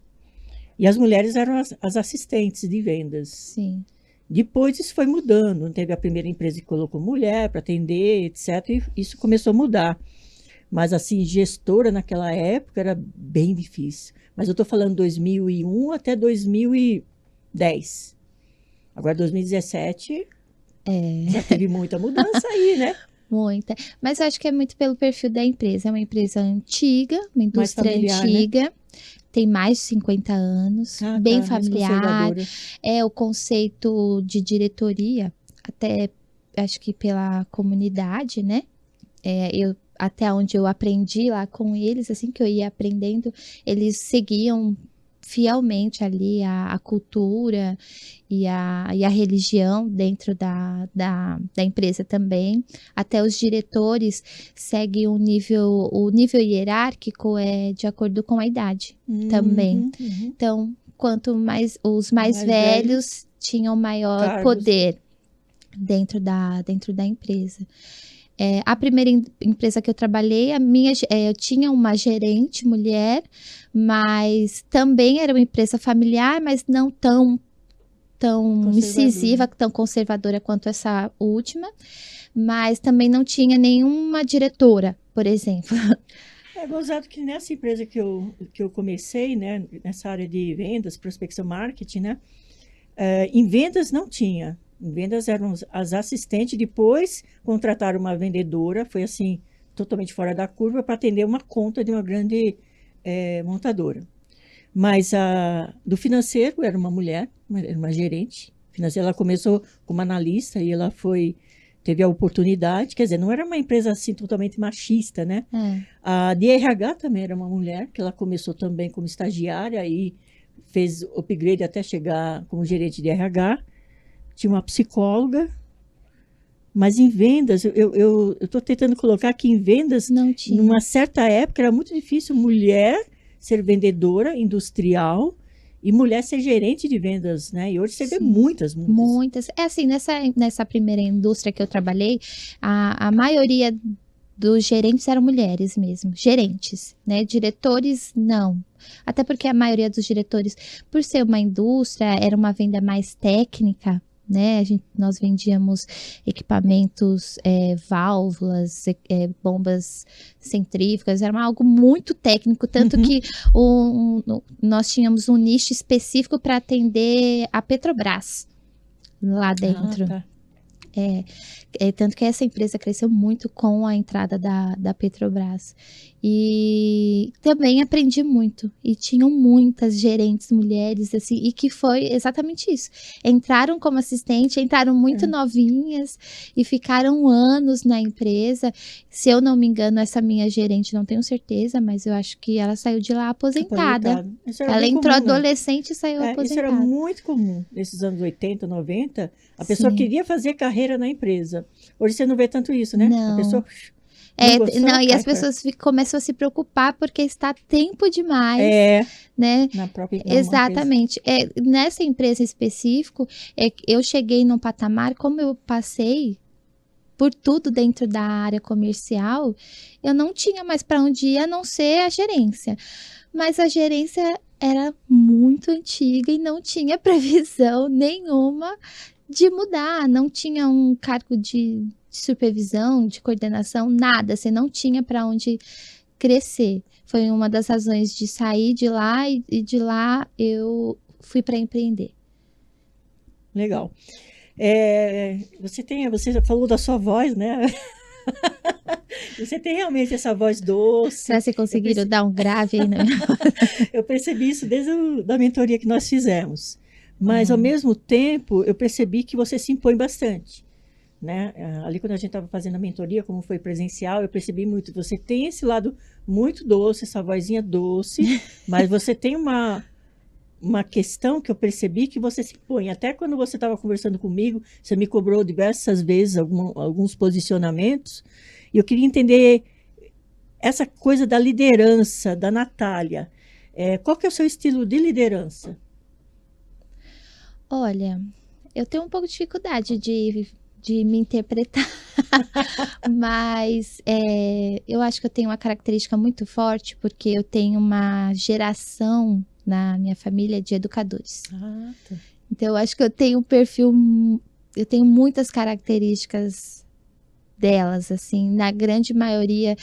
e as mulheres eram as assistentes de vendas. Sim. Depois isso foi mudando. Teve a primeira empresa que colocou mulher para atender, etc. E isso começou a mudar. Mas, assim, gestora naquela época era bem difícil. Mas eu estou falando 2001 até 2010. Agora, 2017, já teve muita mudança aí, né? Muita. Mas eu acho que é muito pelo perfil da empresa. É uma empresa antiga, uma indústria familiar, antiga. Né? Tem mais de 50 anos, bem familiar. O conceito de diretoria, até acho que pela comunidade, né? Até onde eu aprendi lá com eles, assim que eu ia aprendendo, eles seguiam fielmente ali a cultura e a religião dentro da empresa também. Até os diretores seguem o nível hierárquico de acordo com a idade também. Então, quanto mais os mais velhos tinham maior poder dentro da empresa. A primeira empresa que eu trabalhei, eu tinha uma gerente mulher, mas também era uma empresa familiar, mas não tão incisiva, tão conservadora quanto essa última, mas também não tinha nenhuma diretora, por exemplo. É gozado que nessa empresa que eu comecei, né, nessa área de vendas, prospecção, marketing, né, em vendas não tinha. Em vendas eram as assistentes, depois contrataram uma vendedora, foi assim, totalmente fora da curva, para atender uma conta de uma grande montadora. Mas do financeiro era uma mulher, era uma gerente financeira, ela começou como analista e ela teve a oportunidade, quer dizer, não era uma empresa assim totalmente machista, né? A de RH também era uma mulher, que ela começou também como estagiária e fez upgrade até chegar como gerente de RH. Tinha uma psicóloga Mas em vendas, eu estou tentando colocar que em vendas, Não tinha. numa certa época, era muito difícil mulher ser vendedora industrial e mulher ser gerente de vendas, né? E hoje você vê Sim. muitas. Muitas. É assim, nessa primeira indústria que eu trabalhei, a maioria dos gerentes eram mulheres mesmo, gerentes, né? Diretores, não. Até porque a maioria dos diretores, por ser uma indústria, era uma venda mais técnica, né? Nós vendíamos equipamentos, válvulas, bombas centrífugas, era algo muito técnico, tanto que nós tínhamos um nicho específico para atender a Petrobras lá dentro. Tá. Tanto que essa empresa cresceu muito com a entrada da Petrobras. E também aprendi muito. E tinham muitas gerentes mulheres, assim, e que foi exatamente isso. Entraram como assistente, entraram muito novinhas e ficaram anos na empresa. Se eu não me engano, essa minha gerente, não tenho certeza, mas eu acho que ela saiu de lá aposentada. Ela entrou adolescente e saiu aposentada. Isso era muito comum nesses anos 80, 90. A pessoa queria fazer carreira na empresa. Hoje você não vê tanto isso, né? Não. A pessoa e as pessoas começam a se preocupar porque está tempo demais, né? Na própria Exatamente. Nessa empresa em específico, eu cheguei num patamar, como eu passei por tudo dentro da área comercial, eu não tinha mais para onde ir a não ser a gerência. Mas a gerência era muito antiga e não tinha previsão nenhuma de mudar, não tinha um cargo de supervisão, de coordenação, nada, você não tinha para onde crescer. Foi uma das razões de sair de lá e de lá eu fui para empreender. Legal. Você falou da sua voz, né? Você tem realmente essa voz doce. Será que vocês conseguiram dar um grave aí, né? Eu percebi isso desde a mentoria que nós fizemos. Mas, ao mesmo tempo, eu percebi que você se impõe bastante. Né? Ali, quando a gente estava fazendo a mentoria, como foi presencial, eu percebi muito. Você tem esse lado muito doce, essa vozinha doce, mas você tem uma questão que eu percebi que você se impõe. Até quando você estava conversando comigo, você me cobrou diversas vezes alguns posicionamentos, e eu queria entender essa coisa da liderança, da Natália. Qual que é o seu estilo de liderança? Olha, eu tenho um pouco de dificuldade de me interpretar, mas eu acho que eu tenho uma característica muito forte, porque eu tenho uma geração na minha família de educadores. Tá. Então, eu acho que eu tenho um perfil, eu tenho muitas características delas, assim, na grande maioria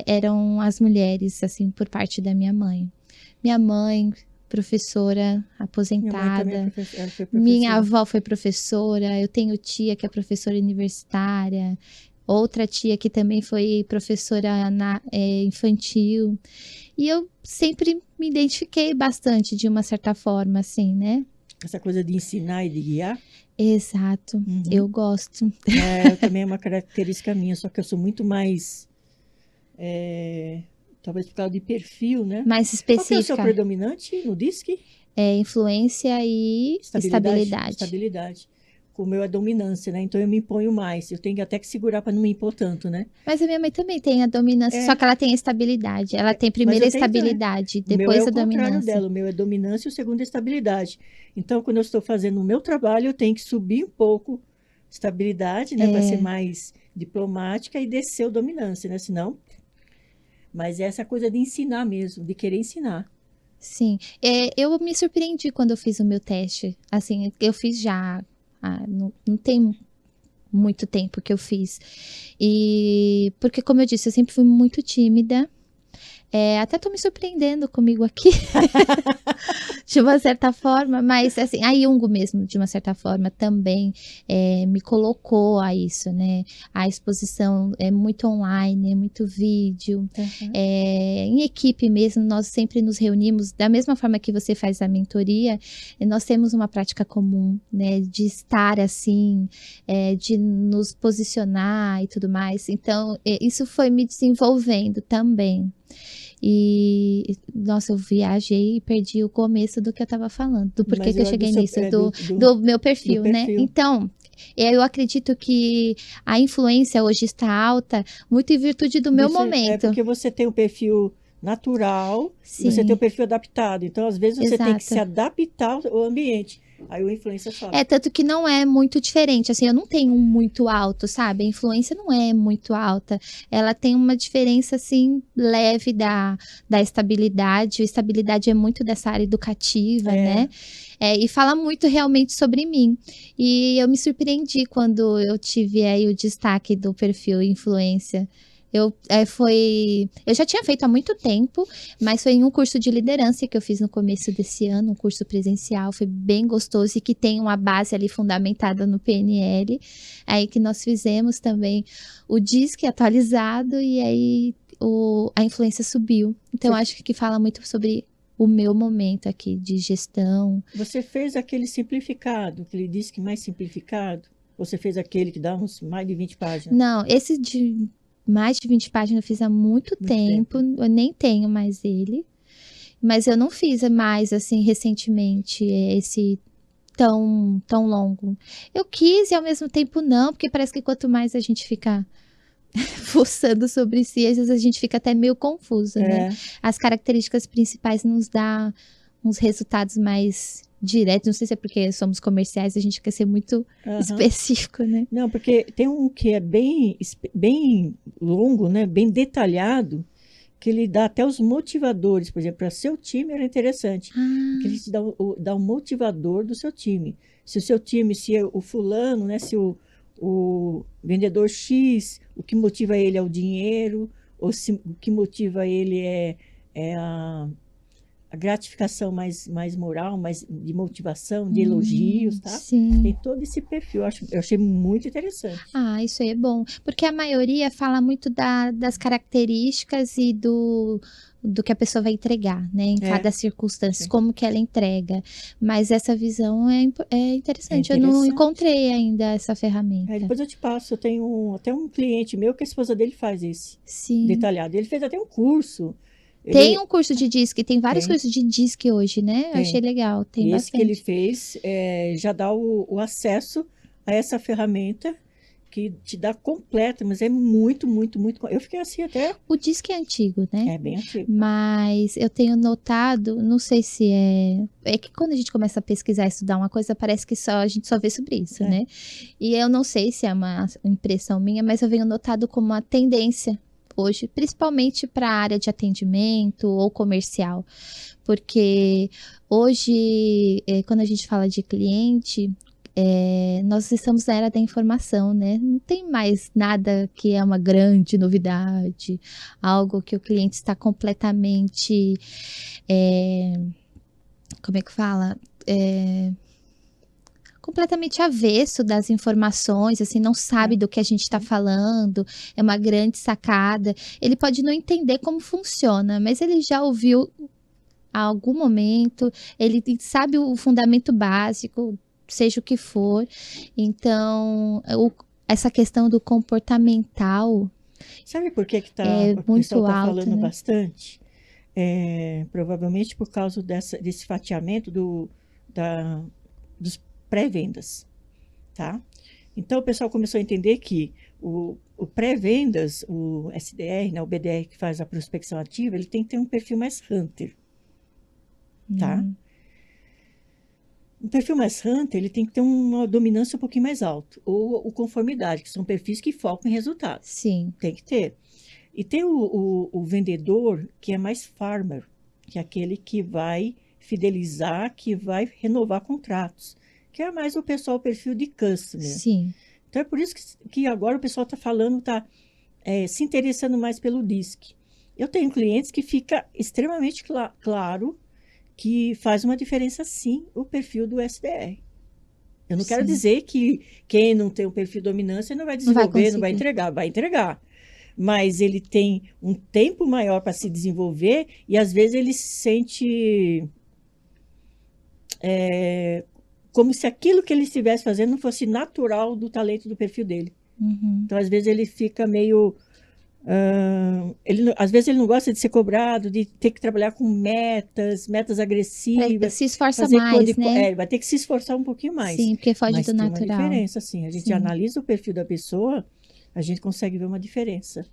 eram as mulheres, assim, por parte da minha mãe. Minha mãe, professora aposentada. Minha avó foi professora. Eu tenho tia que é professora universitária. Outra tia que também foi professora infantil. E eu sempre me identifiquei bastante, de uma certa forma, assim, né? Essa coisa de ensinar e de guiar? Exato. Eu gosto. Também é uma característica minha, só que eu sou muito mais... talvez por causa de perfil, né? Mais específica. Qual que é o seu predominante no DISC? Influência e estabilidade. O meu é dominância, né? Então eu me imponho mais. Eu tenho até que segurar para não me impor tanto, né? Mas a minha mãe também tem a dominância, só que ela tem a estabilidade. Ela tem primeiro a estabilidade, depois a dominância. O meu é o contrário dela. O meu é dominância e o segundo é estabilidade. Então, quando eu estou fazendo o meu trabalho, eu tenho que subir um pouco estabilidade, né? Para ser mais diplomática, e descer o dominância, né? Senão... Mas é essa coisa de ensinar mesmo, de querer ensinar. Sim. Eu me surpreendi quando eu fiz o meu teste. Assim, eu fiz já... não tem muito tempo que eu fiz. E porque, como eu disse, eu sempre fui muito tímida. Até tô me surpreendendo comigo aqui, de uma certa forma, mas assim, a Jungo mesmo, de uma certa forma, também me colocou a isso, né? A exposição é muito online, é muito vídeo, em equipe mesmo, nós sempre nos reunimos, da mesma forma que você faz a mentoria, nós temos uma prática comum, né? De estar assim, de nos posicionar e tudo mais, então isso foi me desenvolvendo também. E, nossa, eu viajei e perdi o começo do que eu tava falando, do porquê que eu cheguei nisso, do meu perfil, né? Então, Eu acredito que a influência hoje está alta muito em virtude do meu momento. Porque você tem um perfil natural e você tem um Sim, perfil adaptado. Então, às vezes, você tem que se exato. adaptar ao ambiente. Aí a influência sobe. Tanto que não é muito diferente, assim, eu não tenho um muito alto, sabe? A influência não é muito alta. Ela tem uma diferença, assim, leve da estabilidade. A estabilidade é muito dessa área educativa, né? E fala muito realmente sobre mim. E eu me surpreendi quando eu tive aí o destaque do perfil influência. Eu já tinha feito há muito tempo, mas foi em um curso de liderança que eu fiz no começo desse ano, um curso presencial, foi bem gostoso e que tem uma base ali fundamentada no PNL, aí que nós fizemos também o DISC atualizado e aí a influência subiu. Então, eu acho que fala muito sobre o meu momento aqui de gestão. Você fez aquele simplificado, aquele DISC mais simplificado? Você fez aquele que dá uns mais de 20 páginas? Não, esse de mais de 20 páginas eu fiz há muito tempo. Eu nem tenho mais ele. Mas eu não fiz mais, assim, recentemente, esse tão longo. Eu quis e ao mesmo tempo não, porque parece que quanto mais a gente fica fuçando sobre si, às vezes a gente fica até meio confuso, né? As características principais nos dá uns resultados mais diretos. Não sei se é porque somos comerciais, a gente quer ser muito específico, né? Não, porque tem um que é bem longo, né? Bem detalhado, que ele dá até os motivadores. Por exemplo, para seu time era interessante, que ele te dá o motivador do seu time. Se o seu time, se é o fulano, né? Se o vendedor X, o que motiva ele é o dinheiro, ou se o que motiva ele é a gratificação mais moral, mais de motivação, de elogios, tá? Sim. Tem todo esse perfil, eu achei muito interessante. Isso aí é bom, porque a maioria fala muito das características e do que a pessoa vai entregar, né, em cada circunstância, como que ela entrega, mas essa visão é interessante, eu não encontrei ainda essa ferramenta. Depois eu te passo, eu tenho até um cliente meu que a esposa dele faz esse detalhado, ele fez até um curso. Tem um curso de DISC, tem vários cursos de DISC hoje, né? Eu achei legal, tem bastante. Esse que ele fez já dá o acesso a essa ferramenta que te dá completa, mas é muito. Eu fiquei assim até. O DISC é antigo, né? É bem antigo. Mas eu tenho notado, não sei se é que quando a gente começa a pesquisar e estudar uma coisa, parece que a gente só vê sobre isso, né? E eu não sei se é uma impressão minha, mas eu venho notado como uma tendência hoje, principalmente para a área de atendimento ou comercial, porque hoje, quando a gente fala de cliente, nós estamos na era da informação, né? Não tem mais nada que é uma grande novidade, algo que o cliente está completamente, como é que fala? Completamente avesso das informações, assim, não sabe do que a gente está falando, é uma grande sacada. Ele pode não entender como funciona, mas ele já ouviu a algum momento, ele sabe o fundamento básico, seja o que for. Então, essa questão do comportamental. Sabe por que o pessoal está alto, falando né? Bastante? Provavelmente por causa desse fatiamento dos pré-vendas, tá? Então o pessoal começou a entender que o pré-vendas, o SDR, né, o BDR que faz a prospecção ativa, ele tem que ter um perfil mais hunter, tá? Um perfil mais hunter, ele tem que ter uma dominância um pouquinho mais alta, ou o conformidade, que são perfis que focam em resultados. Sim. Tem que ter. E tem o vendedor, que é mais farmer, que é aquele que vai fidelizar, que vai renovar contratos, que é mais o perfil de customer. Sim. Então é por isso que agora o pessoal está falando, está se interessando mais pelo DISC. Eu tenho clientes que fica extremamente claro que faz uma diferença sim o perfil do SDR. Eu não quero dizer que quem não tem um perfil de dominância não vai desenvolver, não vai entregar, vai entregar. Mas ele tem um tempo maior para se desenvolver e às vezes ele se sente como se aquilo que ele estivesse fazendo não fosse natural do talento do perfil dele. Uhum. Então, às vezes, ele fica meio Às vezes ele não gosta de ser cobrado, de ter que trabalhar com metas agressivas, Se esforça fazer mais, né? vai ter que se esforçar um pouquinho mais. Sim, porque foge Mas do tem uma natural. diferença, assim. A gente Sim, analisa o perfil da pessoa, a gente consegue ver uma diferença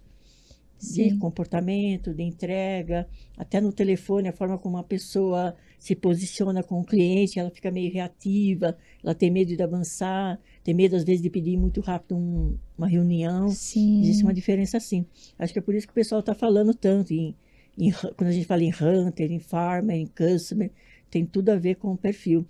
de sim, comportamento, de entrega, até no telefone, a forma como a pessoa se posiciona com o cliente, ela fica meio reativa, ela tem medo de avançar, tem medo, às vezes, de pedir muito rápido uma reunião. Existe uma sim, diferença, sim. Acho que é por isso que o pessoal está falando tanto quando a gente fala em hunter, em farmer, em customer, tem tudo a ver com o perfil.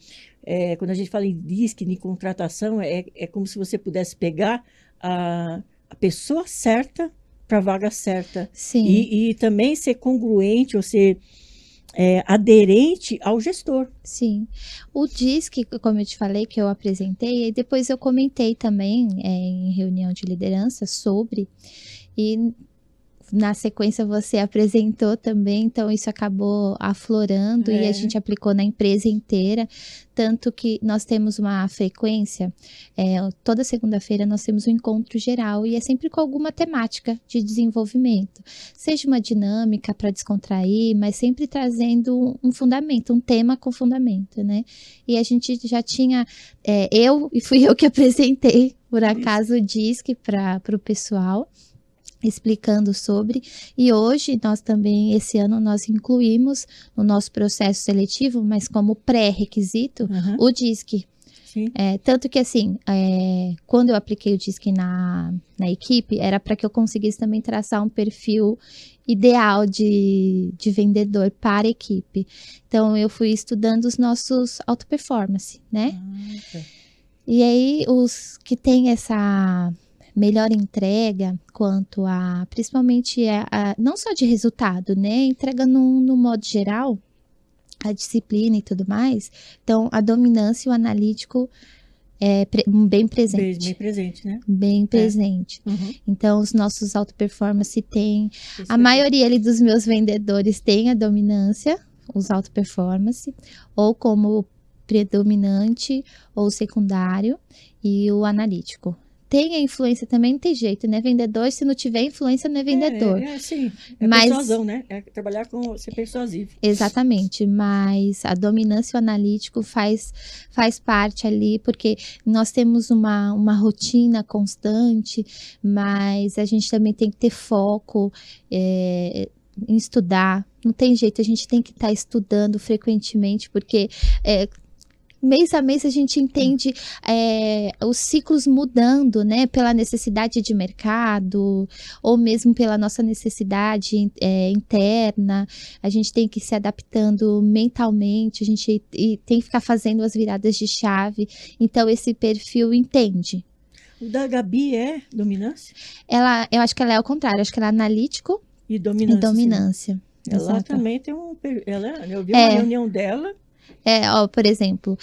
Quando a gente fala em DISC, em contratação, é como se você pudesse pegar a pessoa certa para a vaga certa. sim, E também ser congruente ou ser aderente ao gestor. sim. O DISC, como eu te falei, que eu apresentei, e depois eu comentei também em reunião de liderança sobre, e na sequência você apresentou também, então isso acabou aflorando e a É, gente aplicou na empresa inteira, tanto que nós temos uma frequência, toda segunda-feira nós temos um encontro geral e é sempre com alguma temática de desenvolvimento, seja uma dinâmica para descontrair, mas sempre trazendo um fundamento, um tema com fundamento, né? E a gente já tinha, fui eu que apresentei, por acaso, o DISC para o pessoal, explicando sobre, e hoje nós também, esse ano, nós incluímos no nosso processo seletivo, mas como pré-requisito, o DISC. sim. Tanto que assim, quando eu apliquei o DISC na equipe, era para que eu conseguisse também traçar um perfil ideal de vendedor para a equipe. Então, eu fui estudando os nossos auto-performance, né? Tá. E aí, os que têm essa melhor entrega quanto a, principalmente, não só de resultado, né? Entrega no modo geral, a disciplina e tudo mais. Então, a dominância e o analítico é bem presente. Bem presente, né? Bem presente. Uhum. Então, os nossos auto-performance têm... Esse A maioria ali dos meus vendedores tem a dominância, os auto-performance, ou como predominante ou secundário, e o analítico. Tem a influência também, não tem jeito, né? Vendedor, se não tiver influência, não é vendedor. Sim. É Mas, persuasão, né? É trabalhar com ser persuasivo. exatamente, mas a dominância e o analítico faz parte ali, porque nós temos uma rotina constante, mas a gente também tem que ter foco em estudar. Não tem jeito, a gente tem que estar estudando frequentemente, porque mês a mês a gente entende os ciclos mudando, né? Pela necessidade de mercado, ou mesmo pela nossa necessidade interna. A gente tem que ir se adaptando mentalmente, a gente tem que ficar fazendo as viradas de chave. Então, esse perfil entende. O da Gabi é dominância? Eu acho que ela é ao contrário, acho que ela é analítico E dominância. e dominância. Ela Exato. também tem eu vi uma reunião dela. Por exemplo,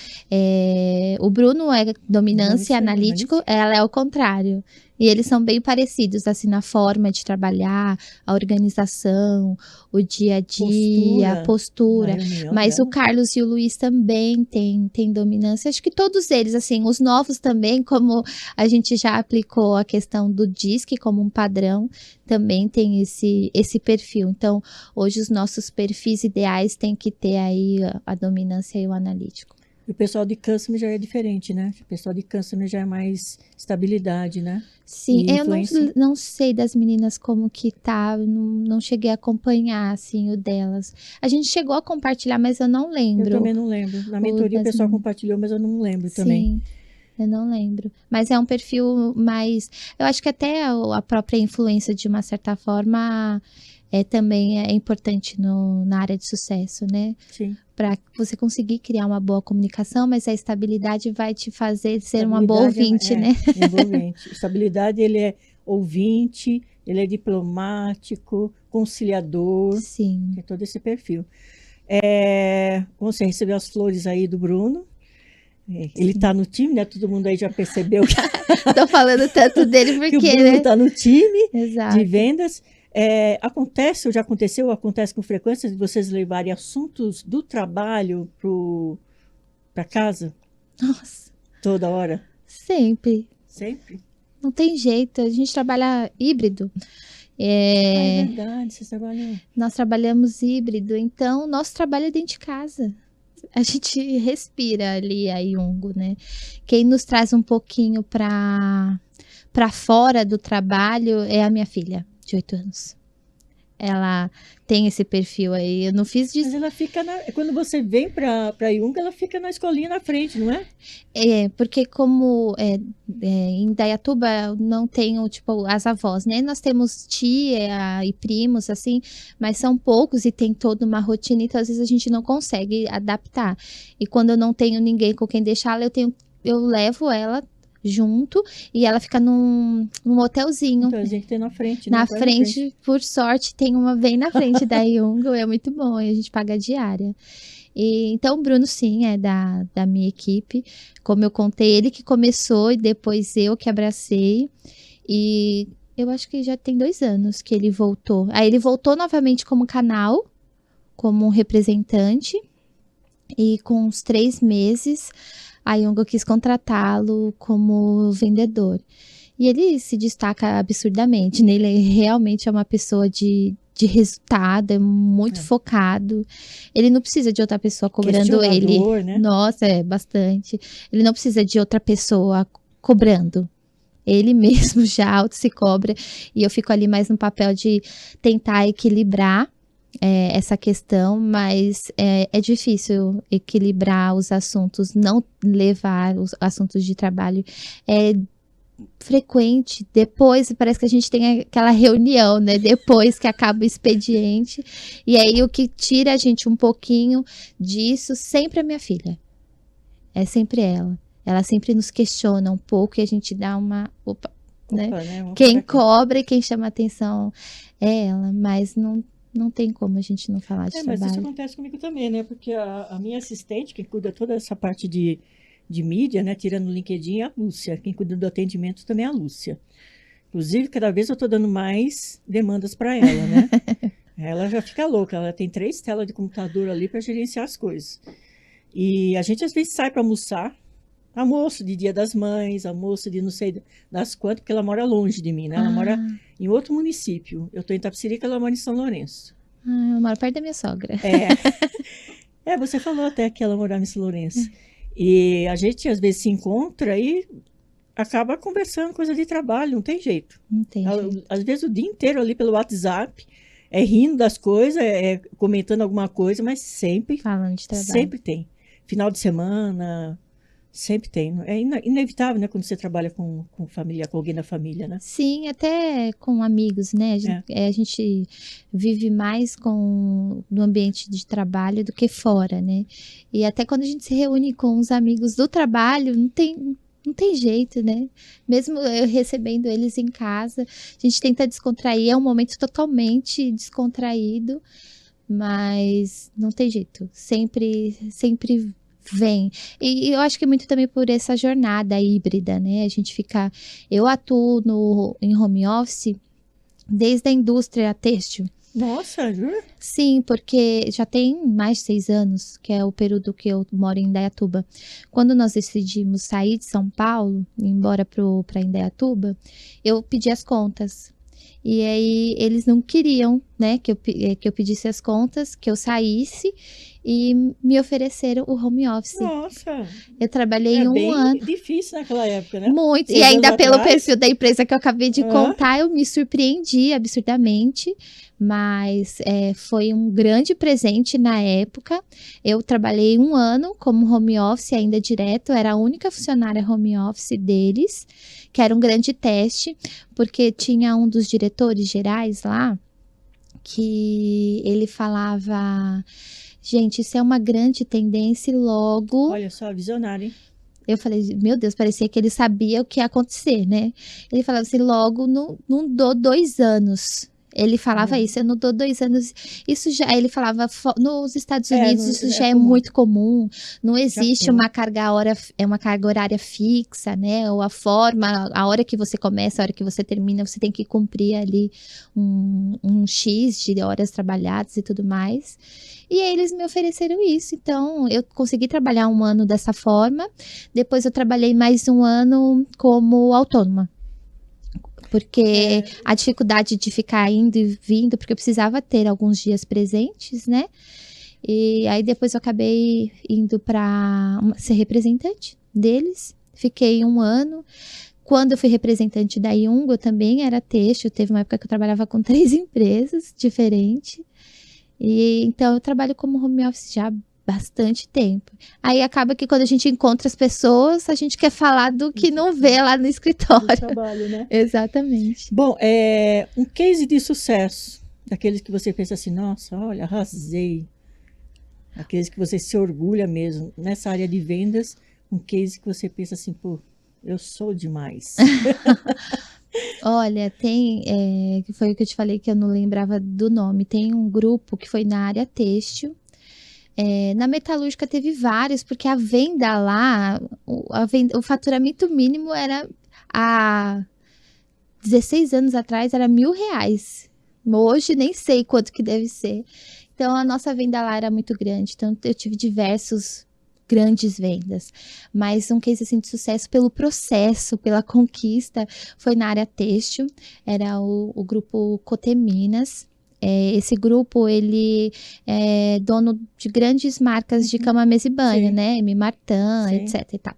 o Bruno é dominância analítico, ela é ao contrário. E eles são bem parecidos, assim, na forma de trabalhar, a organização, o dia a dia, a postura. Mas o Carlos e o Luiz também têm dominância. Acho que todos eles, assim, os novos também, como a gente já aplicou a questão do DISC como um padrão, também tem esse perfil. Então, hoje os nossos perfis ideais têm que ter aí a dominância e o analítico. E o pessoal de customer já é diferente, né? O pessoal de customer já é mais estabilidade, né? Sim, eu não sei das meninas como que tá, não cheguei a acompanhar, assim, o delas. A gente chegou a compartilhar, mas eu não lembro. Eu também não lembro. Na mentoria o pessoal compartilhou, mas eu não lembro também. Sim, eu não lembro. Mas é um perfil mais... Eu acho que até a própria influência, de uma certa forma, também é importante na área de sucesso, né? Sim. Para você conseguir criar uma boa comunicação, mas a estabilidade vai te fazer ser uma boa ouvinte, né? Envolvente. Estabilidade, ele é ouvinte, ele é diplomático, conciliador. Sim. Tem todo esse perfil. Você recebeu as flores aí do Bruno. Ele está no time, né? Todo mundo aí já percebeu que... Tô falando tanto dele porque, que o Bruno está no time. Exato. De vendas. Acontece com frequência de vocês levarem assuntos do trabalho para casa? Nossa. Toda hora? Sempre. Sempre? não tem jeito, a gente trabalha híbrido. É verdade, vocês trabalham. Nós trabalhamos híbrido, então nosso trabalho é dentro de casa. A gente respira ali a Yungo, né? Quem nos traz um pouquinho para fora do trabalho é a minha filha, de 8 anos. Ela tem esse perfil aí. Eu não fiz Mas ela fica quando você vem para Yunga, ela fica na escolinha na frente, não é? Porque como em Indaiatuba não tenho, tipo, as avós, né? Nós temos tia e primos, assim, mas são poucos e tem toda uma rotina, então às vezes a gente não consegue adaptar. E quando eu não tenho ninguém com quem deixá-la, eu levo ela junto e ela fica num hotelzinho. Então a gente tem na frente, né? Na frente, por sorte, tem uma bem na frente da Yungo, é muito bom, e a gente paga diária. Então, o Bruno, sim, é da minha equipe. Como eu contei, ele que começou e depois eu que abracei. E eu acho que já tem 2 anos que ele voltou. Aí ele voltou novamente como canal, como um representante. E com uns 3 meses, a Yungo quis contratá-lo como vendedor. E ele se destaca absurdamente, né? Ele realmente é uma pessoa de resultado, é muito focado. Ele não precisa de outra pessoa cobrando ele. Né? Nossa, bastante. Ele não precisa de outra pessoa cobrando. Ele mesmo já auto se cobra. E eu fico ali mais no papel de tentar equilibrar essa questão, mas é difícil equilibrar os assuntos, não levar os assuntos de trabalho. É frequente, depois parece que a gente tem aquela reunião, né, depois que acaba o expediente, e aí o que tira a gente um pouquinho disso sempre é minha filha, é sempre ela sempre nos questiona um pouco e a gente dá uma, né? Quem cobra e quem chama atenção é ela, mas não tem como a gente não falar de trabalho. Mas isso acontece comigo também, né, porque a minha assistente, que cuida toda essa parte de mídia, né, tirando o LinkedIn, é a Lúcia. Quem cuida do atendimento também é a Lúcia. Inclusive, cada vez eu estou dando mais demandas para ela, né? Ela já fica louca, ela tem 3 telas de computador ali para gerenciar as coisas. E a gente às vezes sai para almoço de Dia das Mães, almoço de não sei das quantas, porque ela mora longe de mim, né? Ela mora em outro município. Eu estou em Itapecerica, ela mora em São Lourenço. Ela mora perto da minha sogra. Você falou até que ela morava em São Lourenço. E a gente às vezes se encontra e acaba conversando coisa de trabalho, não tem jeito. Não tem jeito. Às vezes o dia inteiro ali pelo WhatsApp, rindo das coisas, comentando alguma coisa, mas sempre falando de trabalho. Sempre tem. Final de semana, sempre tem. É inevitável, né, quando você trabalha com família, com alguém da família, né? Sim, até com amigos, né? A gente vive mais no ambiente de trabalho do que fora, né? E até quando a gente se reúne com os amigos do trabalho, não tem jeito, né? Mesmo eu recebendo eles em casa, a gente tenta descontrair, é um momento totalmente descontraído, mas não tem jeito. Sempre vem. E eu acho que muito também por essa jornada híbrida, né? Eu atuo em home office desde a indústria têxtil. Nossa, jura? Sim, porque já tem mais de 6 anos, que é o período que eu moro em Indaiatuba. Quando nós decidimos sair de São Paulo, ir embora para Indaiatuba, eu pedi as contas. E aí eles não queriam, né, que eu pedisse as contas, que eu saísse, e me ofereceram o home office. Nossa! Eu trabalhei um ano. É bem difícil naquela época, né? Muito. E ainda pelo perfil da empresa que eu acabei de contar, eu me surpreendi absurdamente, mas foi um grande presente na época. Eu trabalhei um ano como home office ainda direto, era a única funcionária home office deles, que era um grande teste, porque tinha um dos diretores gerais lá, que ele falava... Gente, isso é uma grande tendência e logo... Olha só, visionário, hein? Eu falei, meu Deus, parecia que ele sabia o que ia acontecer, né? Ele falava assim, logo não dou 2 anos. Ele falava isso, eu não dou 2 anos. Isso já, ele falava, nos Estados Unidos isso já é muito comum. Não existe uma carga horária fixa, né? Ou a hora que você começa, a hora que você termina, você tem que cumprir ali um X de horas trabalhadas e tudo mais. E aí eles me ofereceram isso, então eu consegui trabalhar 1 ano dessa forma. Depois eu trabalhei mais 1 ano como autônoma. porque a dificuldade de ficar indo e vindo, porque eu precisava ter alguns dias presentes, né? E aí depois eu acabei indo para ser representante deles. Fiquei 1 ano. Quando eu fui representante da Yungo, eu também era têxtil. Teve uma época que eu trabalhava com 3 empresas diferentes. E então eu trabalho como home office já há bastante tempo. Aí acaba que quando a gente encontra as pessoas, a gente quer falar do que não vê lá no Do escritório. trabalho, né? Exatamente. Bom, um case de sucesso, daqueles que você pensa assim, nossa, olha, arrasei. Aqueles que você se orgulha mesmo. Nessa área de vendas, um case que você pensa assim, pô, eu sou demais. Olha, que foi o que eu te falei que eu não lembrava do nome. Tem um grupo que foi na área têxtil. Na metalúrgica teve vários, porque a venda lá, o faturamento mínimo era há 16 anos atrás era R$ 1.000. Hoje nem sei quanto que deve ser. Então a nossa venda lá era muito grande. Então eu tive diversos grandes vendas, mas um case assim de sucesso pelo processo, pela conquista, foi na área têxtil. Era o grupo Coteminas. Esse grupo, ele é dono de grandes marcas de cama, mesa e banho, Sim. né? M. Martin, Sim. etc e tal.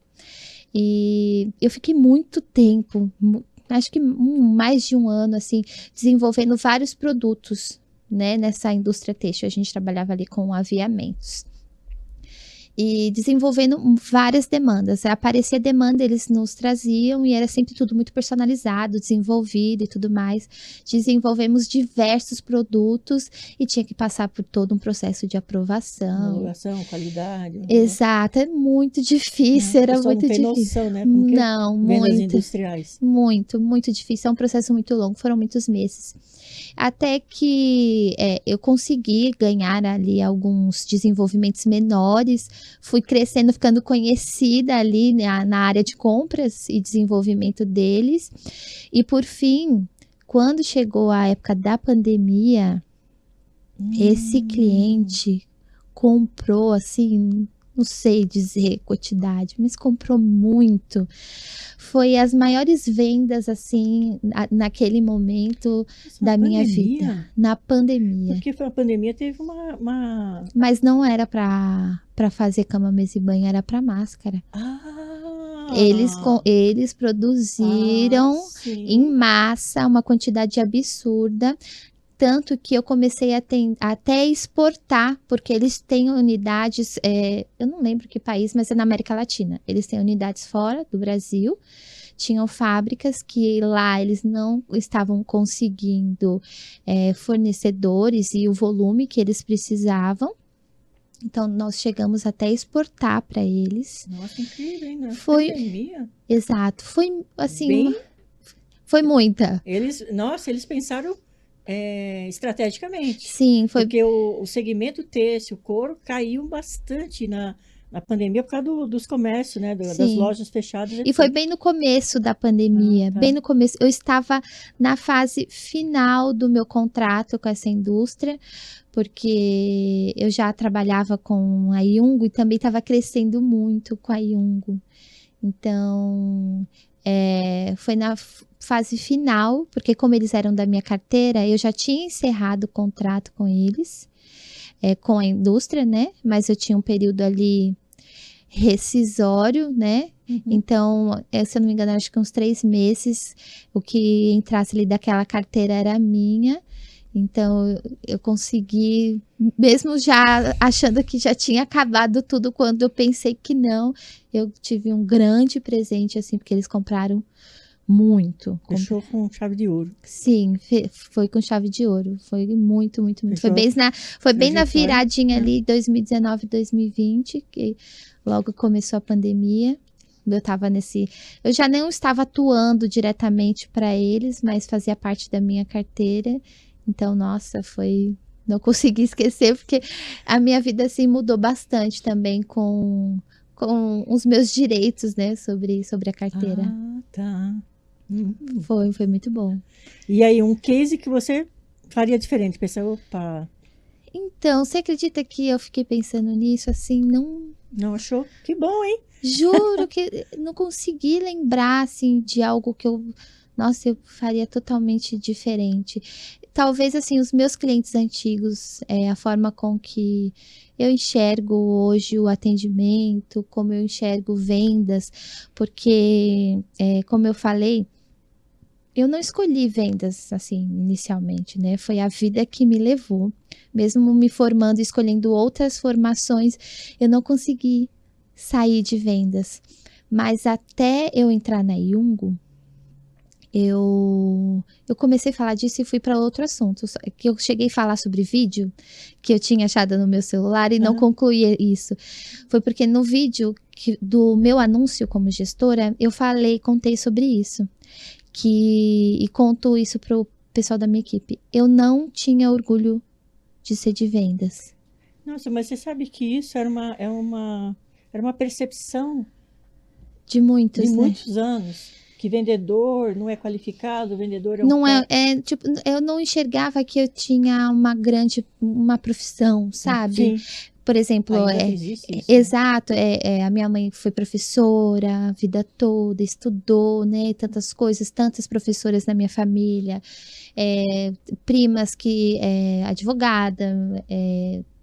E eu fiquei muito tempo, acho que mais de 1 ano, assim, desenvolvendo vários produtos, né? Nessa indústria têxtil, a gente trabalhava ali com aviamentos. E desenvolvendo várias demandas. Aparecia demanda, eles nos traziam e era sempre tudo muito personalizado, desenvolvido e tudo mais. Desenvolvemos diversos produtos e tinha que passar por todo um processo de aprovação. Homologação, qualidade. Exato, é muito difícil, era muito não tem difícil. noção, né? Como que Não, vendas muito. industriais. Muito, muito difícil. É um processo muito longo, foram muitos meses. Até que eu consegui ganhar ali alguns desenvolvimentos menores, fui crescendo, ficando conhecida ali na área de compras e desenvolvimento deles. E por fim, quando chegou a época da pandemia, esse cliente comprou assim, não sei dizer quantidade, mas comprou muito. Foi as maiores vendas, assim, naquele momento da minha vida. Na pandemia. Porque a pandemia teve uma... Mas não era para fazer cama, mesa e banho, era para máscara. Eles produziram em massa uma quantidade absurda. Tanto que eu comecei a até exportar, porque eles têm unidades, eu não lembro que país, mas é na América Latina. Eles têm unidades fora do Brasil, tinham fábricas que lá eles não estavam conseguindo fornecedores e o volume que eles precisavam. Então, nós chegamos até a exportar para eles. Nossa, incrível, hein? Foi, exato, foi assim, foi muita. Eles pensaram estrategicamente. Sim, foi. Porque o segmento têxtil, o couro, caiu bastante na pandemia por causa dos comércios, né? Das lojas fechadas. Etc. E foi bem no começo da pandemia, bem no começo. Eu estava na fase final do meu contrato com essa indústria, porque eu já trabalhava com a Yungo e também estava crescendo muito com a Yungo. Então, foi na fase final, porque como eles eram da minha carteira, eu já tinha encerrado o contrato com eles, com a indústria, né? Mas eu tinha um período ali rescisório, né? Então, se eu não me engano, acho que uns 3 meses, o que entrasse ali daquela carteira era minha. Então, eu consegui, mesmo já achando que já tinha acabado tudo, quando eu pensei que não, eu tive um grande presente, assim, porque eles compraram muito. Fechou com chave de ouro. Sim, foi com chave de ouro. Foi muito, muito, muito. Foi bem na viradinha ali, 2019, 2020, que logo começou a pandemia. Eu já não estava atuando diretamente para eles, mas fazia parte da minha carteira. Então, nossa, não consegui esquecer, porque a minha vida, assim, mudou bastante também com os meus direitos, né, sobre a carteira. Ah, tá. Foi muito bom. E aí, um case que você faria diferente? Pensar, opa... Então, você acredita que eu fiquei pensando nisso, assim, Não achou? Que bom, hein? Juro que não consegui lembrar, assim, de algo que eu nossa, eu faria totalmente diferente. Talvez, assim, os meus clientes antigos, a forma com que eu enxergo hoje o atendimento, como eu enxergo vendas, porque, como eu falei, eu não escolhi vendas, assim, inicialmente, né? Foi a vida que me levou. Mesmo me formando e escolhendo outras formações, eu não consegui sair de vendas. Mas até eu entrar na Jungo, eu comecei a falar disso e fui para outro assunto. Que eu cheguei a falar sobre vídeo que eu tinha achado no meu celular e não concluí isso. Foi porque no vídeo do meu anúncio como gestora, eu contei sobre isso. E conto isso pro pessoal da minha equipe. Eu não tinha orgulho de ser de vendas. Nossa, mas você sabe que isso era uma percepção De muitos, de né? muitos anos, que vendedor não é qualificado, vendedor é um Não cara... tipo, eu não enxergava que eu tinha uma profissão, sabe? Sim, Por exemplo, ainda existe isso, né? exato, a minha mãe foi professora a vida toda, estudou, né, tantas coisas, tantas professoras na minha família, primas que advogada,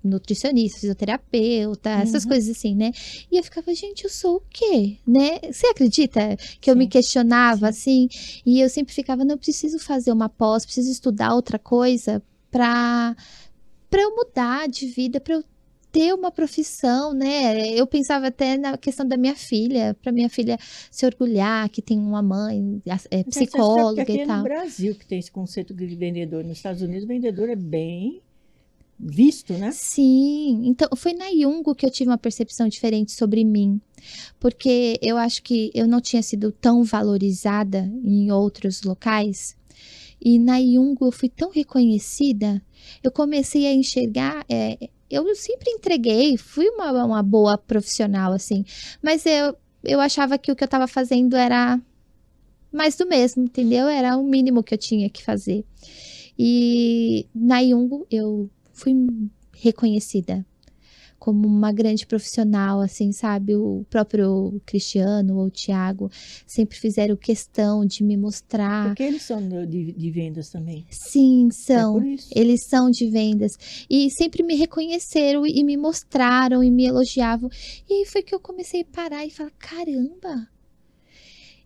nutricionista, fisioterapeuta, essas coisas assim, né? E eu ficava, gente, eu sou o quê, né? Você acredita que eu me questionava assim? E eu sempre ficava, não, eu preciso fazer uma pós, preciso estudar outra coisa para eu mudar de vida, para eu ter uma profissão, né? Eu pensava até na questão da minha filha, para minha filha se orgulhar que tem uma mãe psicóloga aqui e é no tal. Brasil que tem esse conceito de vendedor. Nos Estados Unidos, o vendedor é bem visto, né? Sim, então foi na Jungo que eu tive uma percepção diferente sobre mim, porque eu acho que eu não tinha sido tão valorizada em outros locais, e na Jungo eu fui tão reconhecida, eu comecei a enxergar, eu sempre entreguei, fui uma boa profissional, assim, mas eu achava que o que eu estava fazendo era mais do mesmo, entendeu? Era o mínimo que eu tinha que fazer. E na Jungo eu fui reconhecida como uma grande profissional, assim, sabe? O próprio Cristiano ou o Thiago sempre fizeram questão de me mostrar. Porque eles são de vendas também. Sim, É são. por isso. Eles são de vendas. E sempre me reconheceram e me mostraram e me elogiavam. E aí foi que eu comecei a parar e falar, caramba!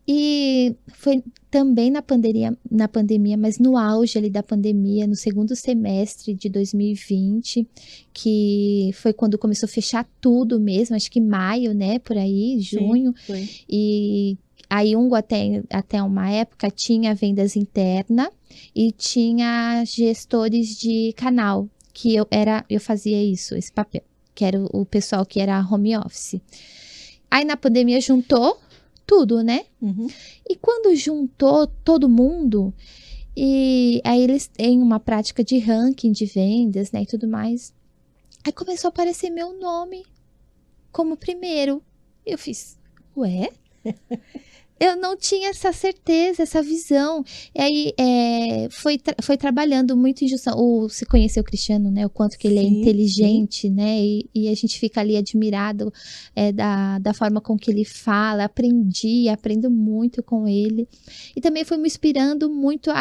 E foi também na pandemia, mas no auge ali da pandemia, no segundo semestre de 2020, que foi quando começou a fechar tudo mesmo, acho que maio, né, por aí, junho. Sim, foi. E a Jungo até uma época tinha vendas interna e tinha gestores de canal, que eu fazia isso, esse papel, que era o pessoal que era home office. Aí na pandemia juntou tudo, né? E quando juntou todo mundo, e aí eles têm uma prática de ranking de vendas, né, e tudo mais. Aí começou a aparecer meu nome como primeiro. Eu fiz, ué? Eu não tinha essa certeza, essa visão. E aí foi trabalhando muito em junção. Você conheceu o Cristiano, né? O quanto que ele é inteligente, né? E a gente fica ali admirado da forma com que ele fala. Aprendo muito com ele. E também foi me inspirando muito.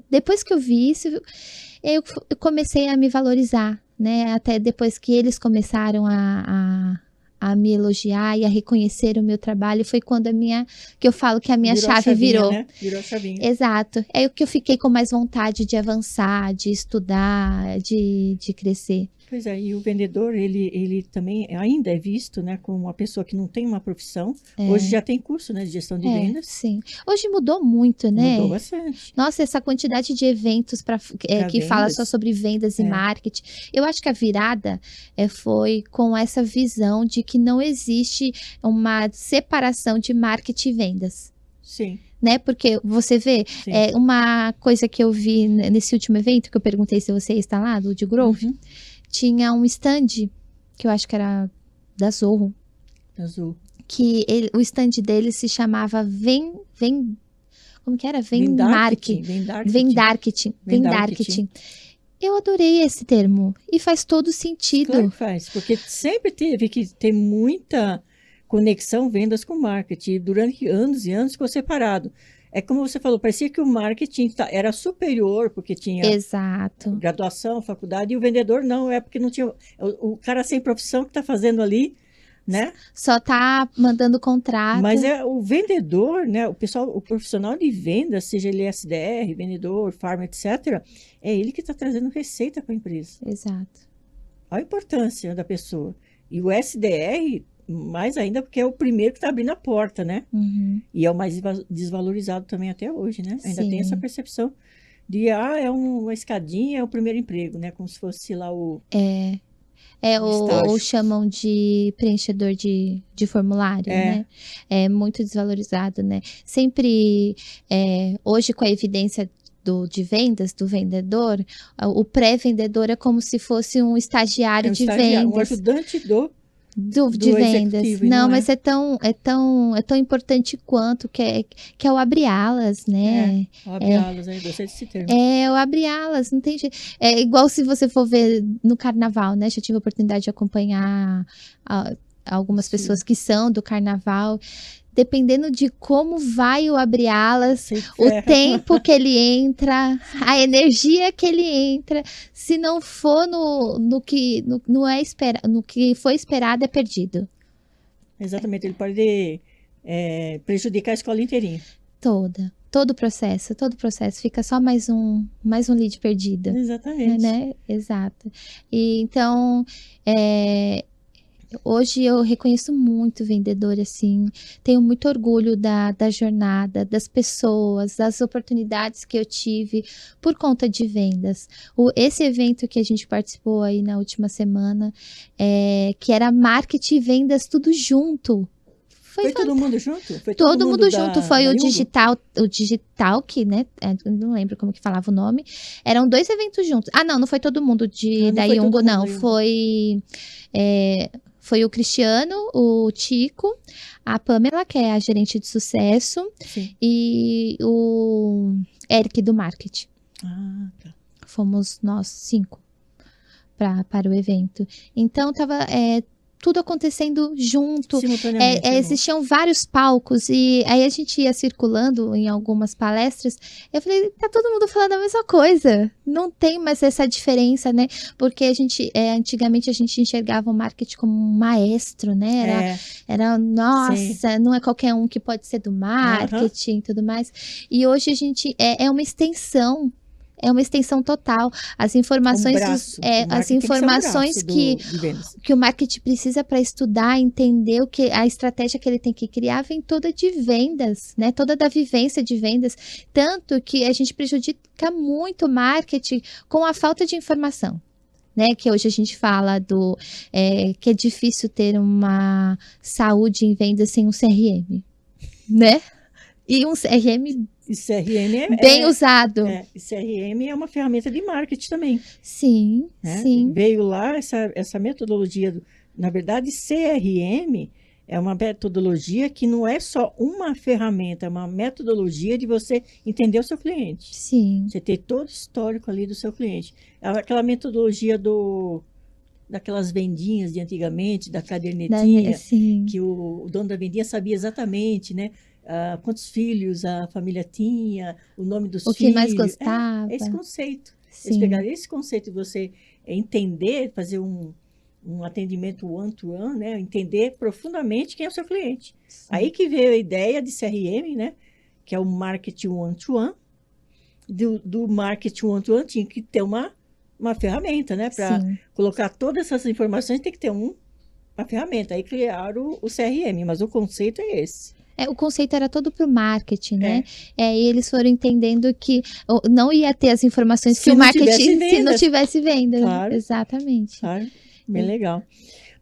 Depois que eu vi isso, eu comecei a me valorizar, né? Até depois que eles começaram a me elogiar e a reconhecer o meu trabalho, foi quando que eu falo que a minha chave virou. Né? Virou a chavinha. Exato. É o que eu fiquei com mais vontade de avançar, de estudar, de crescer. Pois é, e o vendedor, ele também ainda é visto, né, como uma pessoa que não tem uma profissão. Hoje já tem curso, né, de gestão de vendas. Sim. Hoje mudou muito, né? Mudou bastante. Nossa, essa quantidade de eventos que fala só sobre vendas e marketing. Eu acho que a virada foi com essa visão de que não existe uma separação de marketing e vendas. Sim. Né? Porque você vê, uma coisa que eu vi nesse último evento, que eu perguntei se você está lá, do de Growth, tinha um stand, que eu acho que era da Zorro. Azul. Que o stand dele se chamava como que era? Vendarketing. Eu adorei esse termo. E faz todo sentido. Claro que faz, porque sempre teve que ter muita conexão vendas com marketing. Durante anos e anos ficou separado. É como você falou, parecia que o marketing era superior, porque tinha Exato. graduação, faculdade, e o vendedor não, é porque não tinha. O cara sem profissão que está fazendo ali, né? Só tá mandando contrato. Mas é o vendedor, né? O pessoal, o profissional de venda, seja ele SDR, vendedor, farma, etc., é ele que está trazendo receita para a empresa. Exato. Olha a importância da pessoa. E o SDR, mais ainda, porque é o primeiro que está abrindo a porta, né? Uhum. E é o mais desvalorizado também até hoje, né? Ainda tem essa Sim. percepção de, é uma escadinha, é o primeiro emprego, né? Como se fosse lá o Ou estágio. chamam de preenchedor de formulário, né? É muito desvalorizado, né? Sempre, hoje com a evidência de vendas, do vendedor, o pré-vendedor é como se fosse um estagiário de estagiário, um vendas. ajudante De do vendas. executivo, e Não, não mas é tão importante quanto, que é o abrir alas, né? Abre alas, aí gostei desse termo. É o abrir alas, não tem jeito. É igual se você for ver no carnaval, né? Já tive a oportunidade de acompanhar algumas pessoas que são do carnaval. Dependendo de como vai o abrir alas, o tempo que ele entra, a energia que ele entra, se não for no que foi esperado, é perdido. Exatamente, ele pode prejudicar a escola inteirinha. Todo o processo fica só mais um lead perdido. Exatamente. Né? Exato. E então, hoje eu reconheço muito vendedor, assim, tenho muito orgulho da jornada, das pessoas, das oportunidades que eu tive por conta de vendas. Esse evento que a gente participou aí na última semana, que era marketing e vendas tudo junto. Foi todo mundo junto? Foi todo mundo junto. Foi o digital que, né? Não lembro como que falava o nome. Eram 2 eventos juntos. Não foi todo mundo da Yungo, não. Foi o Cristiano, o Tico, a Pamela, que é a gerente de sucesso, sim, e o Eric do marketing. Tá. Fomos nós 5 para o evento. Então, tava tudo acontecendo junto. Simultaneamente. Existiam vários palcos, e aí a gente ia circulando em algumas palestras. Eu falei, tá todo mundo falando a mesma coisa. Não tem mais essa diferença, né? Porque antigamente a gente enxergava o marketing como um maestro, né? Nossa, sim, não é qualquer um que pode ser do marketing e tudo mais. E hoje a gente é uma extensão. É uma extensão total. As informações, que o marketing precisa para estudar, entender a estratégia que ele tem que criar, vem toda de vendas, né? Toda da vivência de vendas. Tanto que a gente prejudica muito o marketing com a falta de informação. Né, que hoje a gente fala que é difícil ter uma saúde em vendas sem um CRM, né? E um CRM bem usado. CRM é uma ferramenta de marketing também. Sim, né? Sim. Veio lá essa metodologia. Na verdade, CRM é uma metodologia que não é só uma ferramenta, é uma metodologia de você entender o seu cliente. Sim. Você ter todo o histórico ali do seu cliente. É aquela metodologia daquelas vendinhas de antigamente, da cadernetinha, que o dono da vendinha sabia exatamente, né? Quantos filhos a família tinha, o nome dos filhos. O que mais gostava. Esse conceito. Sim. Eles pegaram esse conceito de você entender, fazer um atendimento one-to-one, né? Entender profundamente quem é o seu cliente. Sim. Aí que veio a ideia de CRM, né? Que é o marketing one-to-one. Do marketing one-to-one tinha que ter uma ferramenta, né? Para colocar todas essas informações tem que ter uma ferramenta. Aí criaram o CRM, mas o conceito é esse. O conceito era todo para o marketing, né? E eles foram entendendo que não ia ter as informações que o marketing se não tivesse venda. Claro. Exatamente. Claro. Bem legal.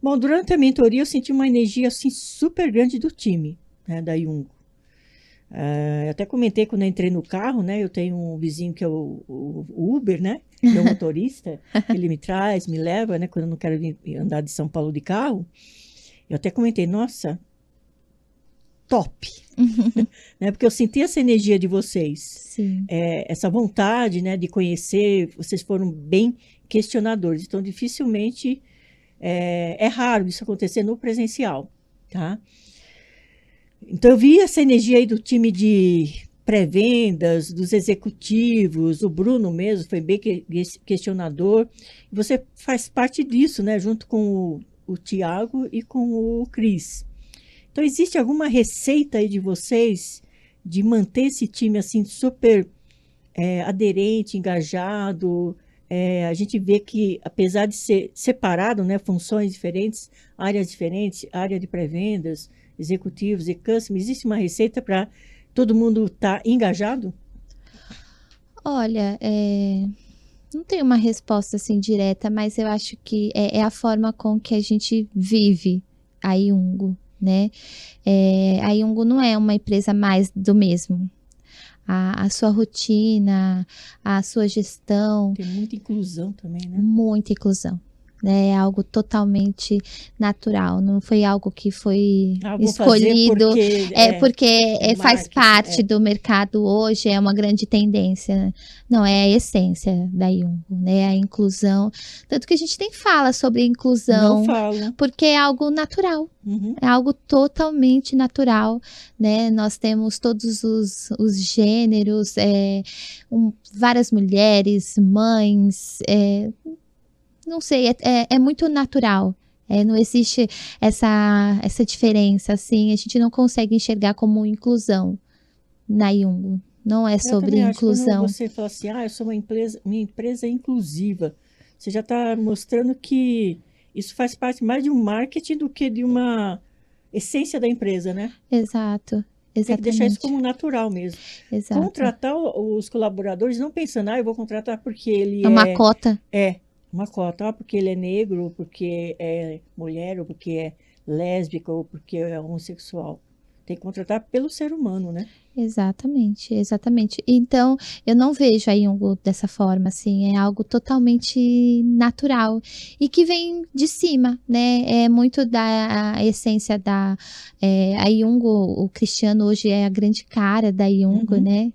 Bom, durante a mentoria eu senti uma energia assim super grande do time, né, da Yungo. Eu até comentei quando eu entrei no carro, né? Eu tenho um vizinho que é o Uber, né? Meu motorista, ele me traz, me leva, né? Quando eu não quero vir andar de São Paulo de carro. Eu até comentei, nossa, top, né? Porque eu senti essa energia de vocês, Sim. Essa vontade, né, de conhecer. Vocês foram bem questionadores, então dificilmente é raro isso acontecer no presencial, tá? Então eu vi essa energia aí do time de pré-vendas, dos executivos, o Bruno mesmo foi bem questionador. Você faz parte disso, né? Junto com o Tiago e com o Cris. Então, existe alguma receita aí de vocês de manter esse time assim super aderente, engajado? A gente vê que, apesar de ser separado, né, funções diferentes, área de pré-vendas, executivos e customer, existe uma receita para todo mundo estar engajado? Olha, não tem uma resposta assim direta, mas eu acho que é a forma com que a gente vive a Iungo, né? A Iungo não é uma empresa mais do mesmo. A sua rotina, a sua gestão. Tem muita inclusão também, né? Muita inclusão. É algo totalmente natural, não foi algo que foi escolhido, porque faz parte do mercado hoje, é uma grande tendência. Não, é a essência da Iungo, né? A inclusão. Tanto que a gente nem fala sobre inclusão, não fala, porque é algo natural. É algo totalmente natural, né? Nós temos todos os gêneros, várias mulheres, mães, não sei, é muito natural. Não existe essa diferença, assim, a gente não consegue enxergar como inclusão na Iungo. Não é sobre inclusão. Quando você fala assim, eu sou minha empresa é inclusiva, você já está mostrando que isso faz parte mais de um marketing do que de uma essência da empresa, né? Exato. Exatamente. Tem que deixar isso como natural mesmo. Exato. Contratar os colaboradores não pensando, eu vou contratar porque ele uma cota. Uma cota, porque ele é negro, ou porque é mulher, ou porque é lésbica, ou porque é homossexual. Tem que contratar pelo ser humano, né? Exatamente, exatamente. Então, eu não vejo a Iungo dessa forma, assim, é algo totalmente natural e que vem de cima, né? É muito da essência da... a Iungo, o Cristiano hoje é a grande cara da Iungo, né?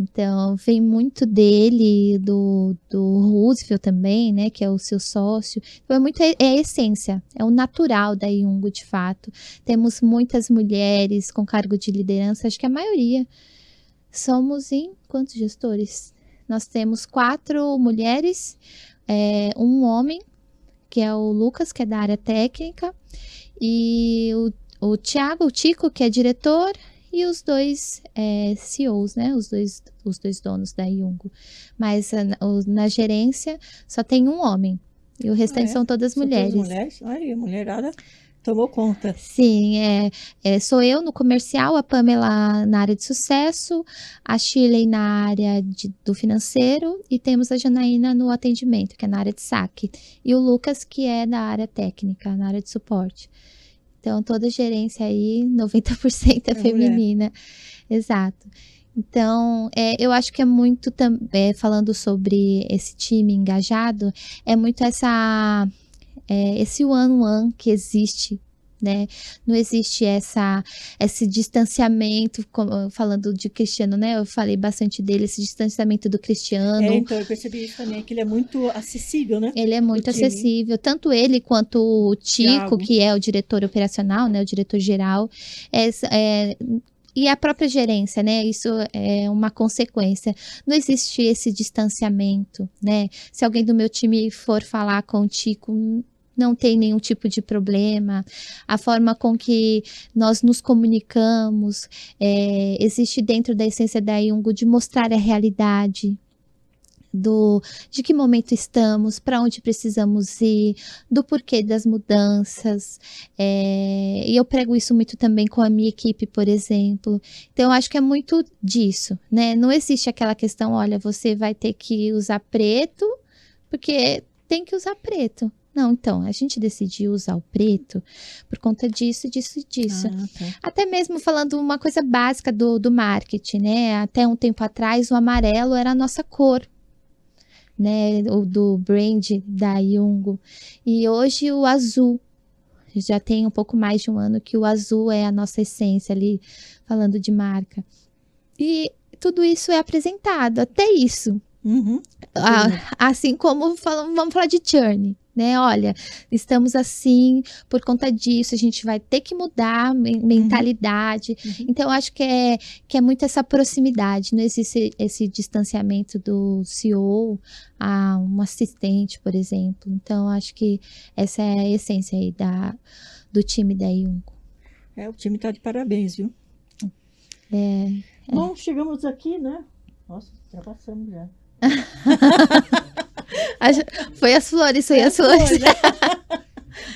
Então, vem muito dele, do Roosevelt também, né, que é o seu sócio. Então, é a essência, é o natural da Iungo, de fato. Temos muitas mulheres com cargo de liderança, acho que a maioria. Somos em quantos gestores? Nós temos 4 mulheres, um homem, que é o Lucas, que é da área técnica, e o Tiago, o Tico, que é diretor, e os 2 CEOs, né? Os dois donos da Iungo. Mas na gerência só tem um homem. E o restante são todas mulheres. Todas mulheres? Ai, a mulherada tomou conta. Sim, sou eu no comercial, a Pamela na área de sucesso, a Shirley na área do financeiro e temos a Janaína no atendimento, que é na área de saque. E o Lucas, que é da área técnica, na área de suporte. Então, toda a gerência aí, 90% é feminina. Mulher. Exato. Então, eu acho que é muito, falando sobre esse time engajado, é muito esse one-on-one que existe, né? Não existe esse distanciamento, falando de Cristiano, né? Eu falei bastante dele, esse distanciamento do Cristiano. Então eu percebi isso também, que ele é muito acessível, né? Ele é muito acessível, tanto ele quanto o Tico, que é o diretor operacional, né? O diretor geral, e a própria gerência, né? Isso é uma consequência. Não existe esse distanciamento, né? Se alguém do meu time for falar com o Tico, não tem nenhum tipo de problema. A forma com que nós nos comunicamos existe dentro da essência da Iungo de mostrar a realidade, de que momento estamos, para onde precisamos ir, do porquê das mudanças, e eu prego isso muito também com a minha equipe, por exemplo. Então, eu acho que é muito disso, né? Não existe aquela questão, olha, você vai ter que usar preto, porque tem que usar preto. Não, então, a gente decidiu usar o preto por conta disso, disso e disso. Até mesmo falando uma coisa básica do marketing, né? Até um tempo atrás, o amarelo era a nossa cor, né? O do brand da Iungo. E hoje o azul. Já tem um pouco mais de um ano que o azul é a nossa essência ali, falando de marca. E tudo isso é apresentado, até isso. Assim como vamos falar de churn, né? Olha, estamos assim por conta disso, a gente vai ter que mudar a mentalidade. Então, eu acho que é muito essa proximidade, não existe esse distanciamento do CEO a um assistente, por exemplo. Então, eu acho que essa é a essência aí do time da Yungo. O time está de parabéns, viu? Bom, chegamos aqui, né? Nossa, já passamos já. Foi as flores, foi as flores. Né?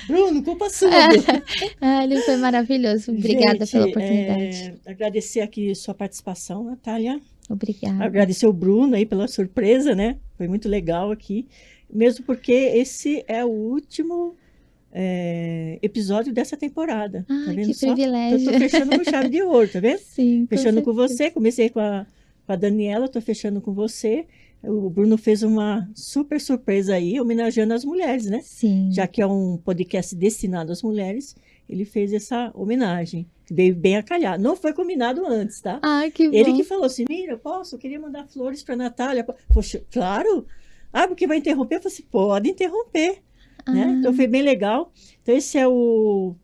Bruno, culpa sua. Ele foi maravilhoso. Obrigada pela oportunidade. Agradecer aqui sua participação, Natália. Obrigada. Agradecer o Bruno aí pela surpresa, né? Foi muito legal aqui. Mesmo porque esse é o último episódio dessa temporada. Tá vendo que só? privilégio. Eu tô fechando com chave de ouro, tá vendo? Sim, fechando com você. Comecei com a Daniela, tô fechando com você. O Bruno fez uma super surpresa aí, homenageando as mulheres, né? Sim. Já que é um podcast destinado às mulheres, ele fez essa homenagem. Veio bem a calhar. Não foi combinado antes, tá? Que bom. Ele que falou assim, Mira, eu queria mandar flores para Natália. Poxa, claro. Porque vai interromper? Eu falei assim, pode interromper. Né? Então foi bem legal. Então esse é o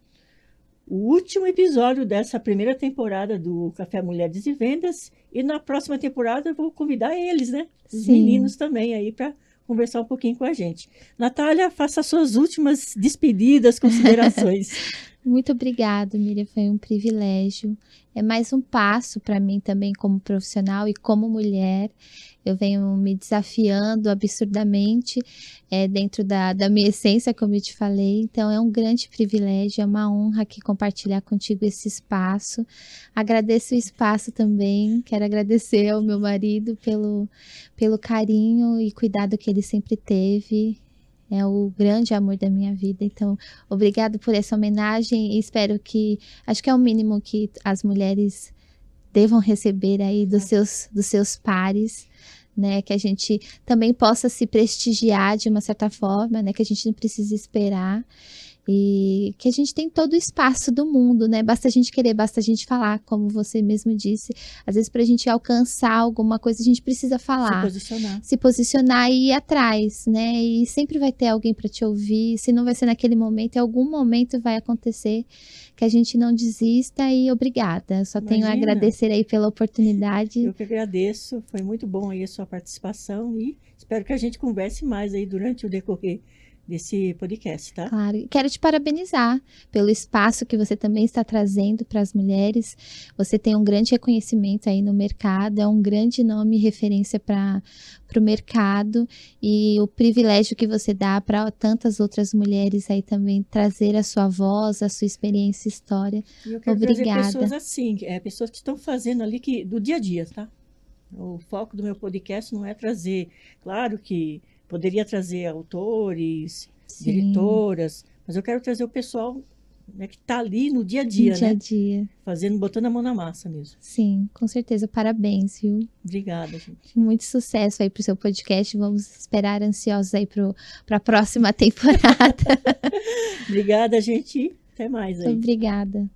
último episódio dessa primeira temporada do Café Mulheres e Vendas. E na próxima temporada eu vou convidar eles, né? Os meninos também aí para conversar um pouquinho com a gente. Natália, faça as suas últimas despedidas, considerações. Muito obrigada, Miriam. Foi um privilégio. É mais um passo para mim também como profissional e como mulher. Eu venho me desafiando absurdamente dentro da minha essência, como eu te falei. Então, é um grande privilégio, é uma honra aqui compartilhar contigo esse espaço. Agradeço o espaço também. Quero agradecer ao meu marido pelo carinho e cuidado que ele sempre teve. É o grande amor da minha vida. Então, obrigado por essa homenagem e espero acho que é o mínimo que as mulheres devam receber aí dos seus pares, né? Que a gente também possa se prestigiar de uma certa forma, né? Que a gente não precisa esperar. E que a gente tem todo o espaço do mundo, né? Basta a gente querer, basta a gente falar, como você mesmo disse. Às vezes, para a gente alcançar alguma coisa, a gente precisa falar. Se posicionar e ir atrás, né? E sempre vai ter alguém para te ouvir. Se não vai ser naquele momento, em algum momento vai acontecer. Que a gente não desista e obrigada. Só tenho a agradecer aí pela oportunidade. Eu que agradeço. Foi muito bom aí a sua participação e espero que a gente converse mais aí durante o decorrer desse podcast, tá? Claro. Quero te parabenizar pelo espaço que você também está trazendo para as mulheres. Você tem um grande reconhecimento aí no mercado, é um grande nome e referência para o mercado e o privilégio que você dá para tantas outras mulheres aí também trazer a sua voz, a sua experiência e história. E eu quero trazer pessoas assim, pessoas que estão fazendo ali do dia a dia, tá? O foco do meu podcast não é trazer, claro que poderia trazer autores, diretoras, mas eu quero trazer o pessoal, né, que está ali no dia a dia, botando a mão na massa mesmo. Sim, com certeza. Parabéns, viu? Obrigada, gente. Muito sucesso aí para o seu podcast. Vamos esperar ansiosos aí para a próxima temporada. Obrigada, gente. Até mais aí. Obrigada.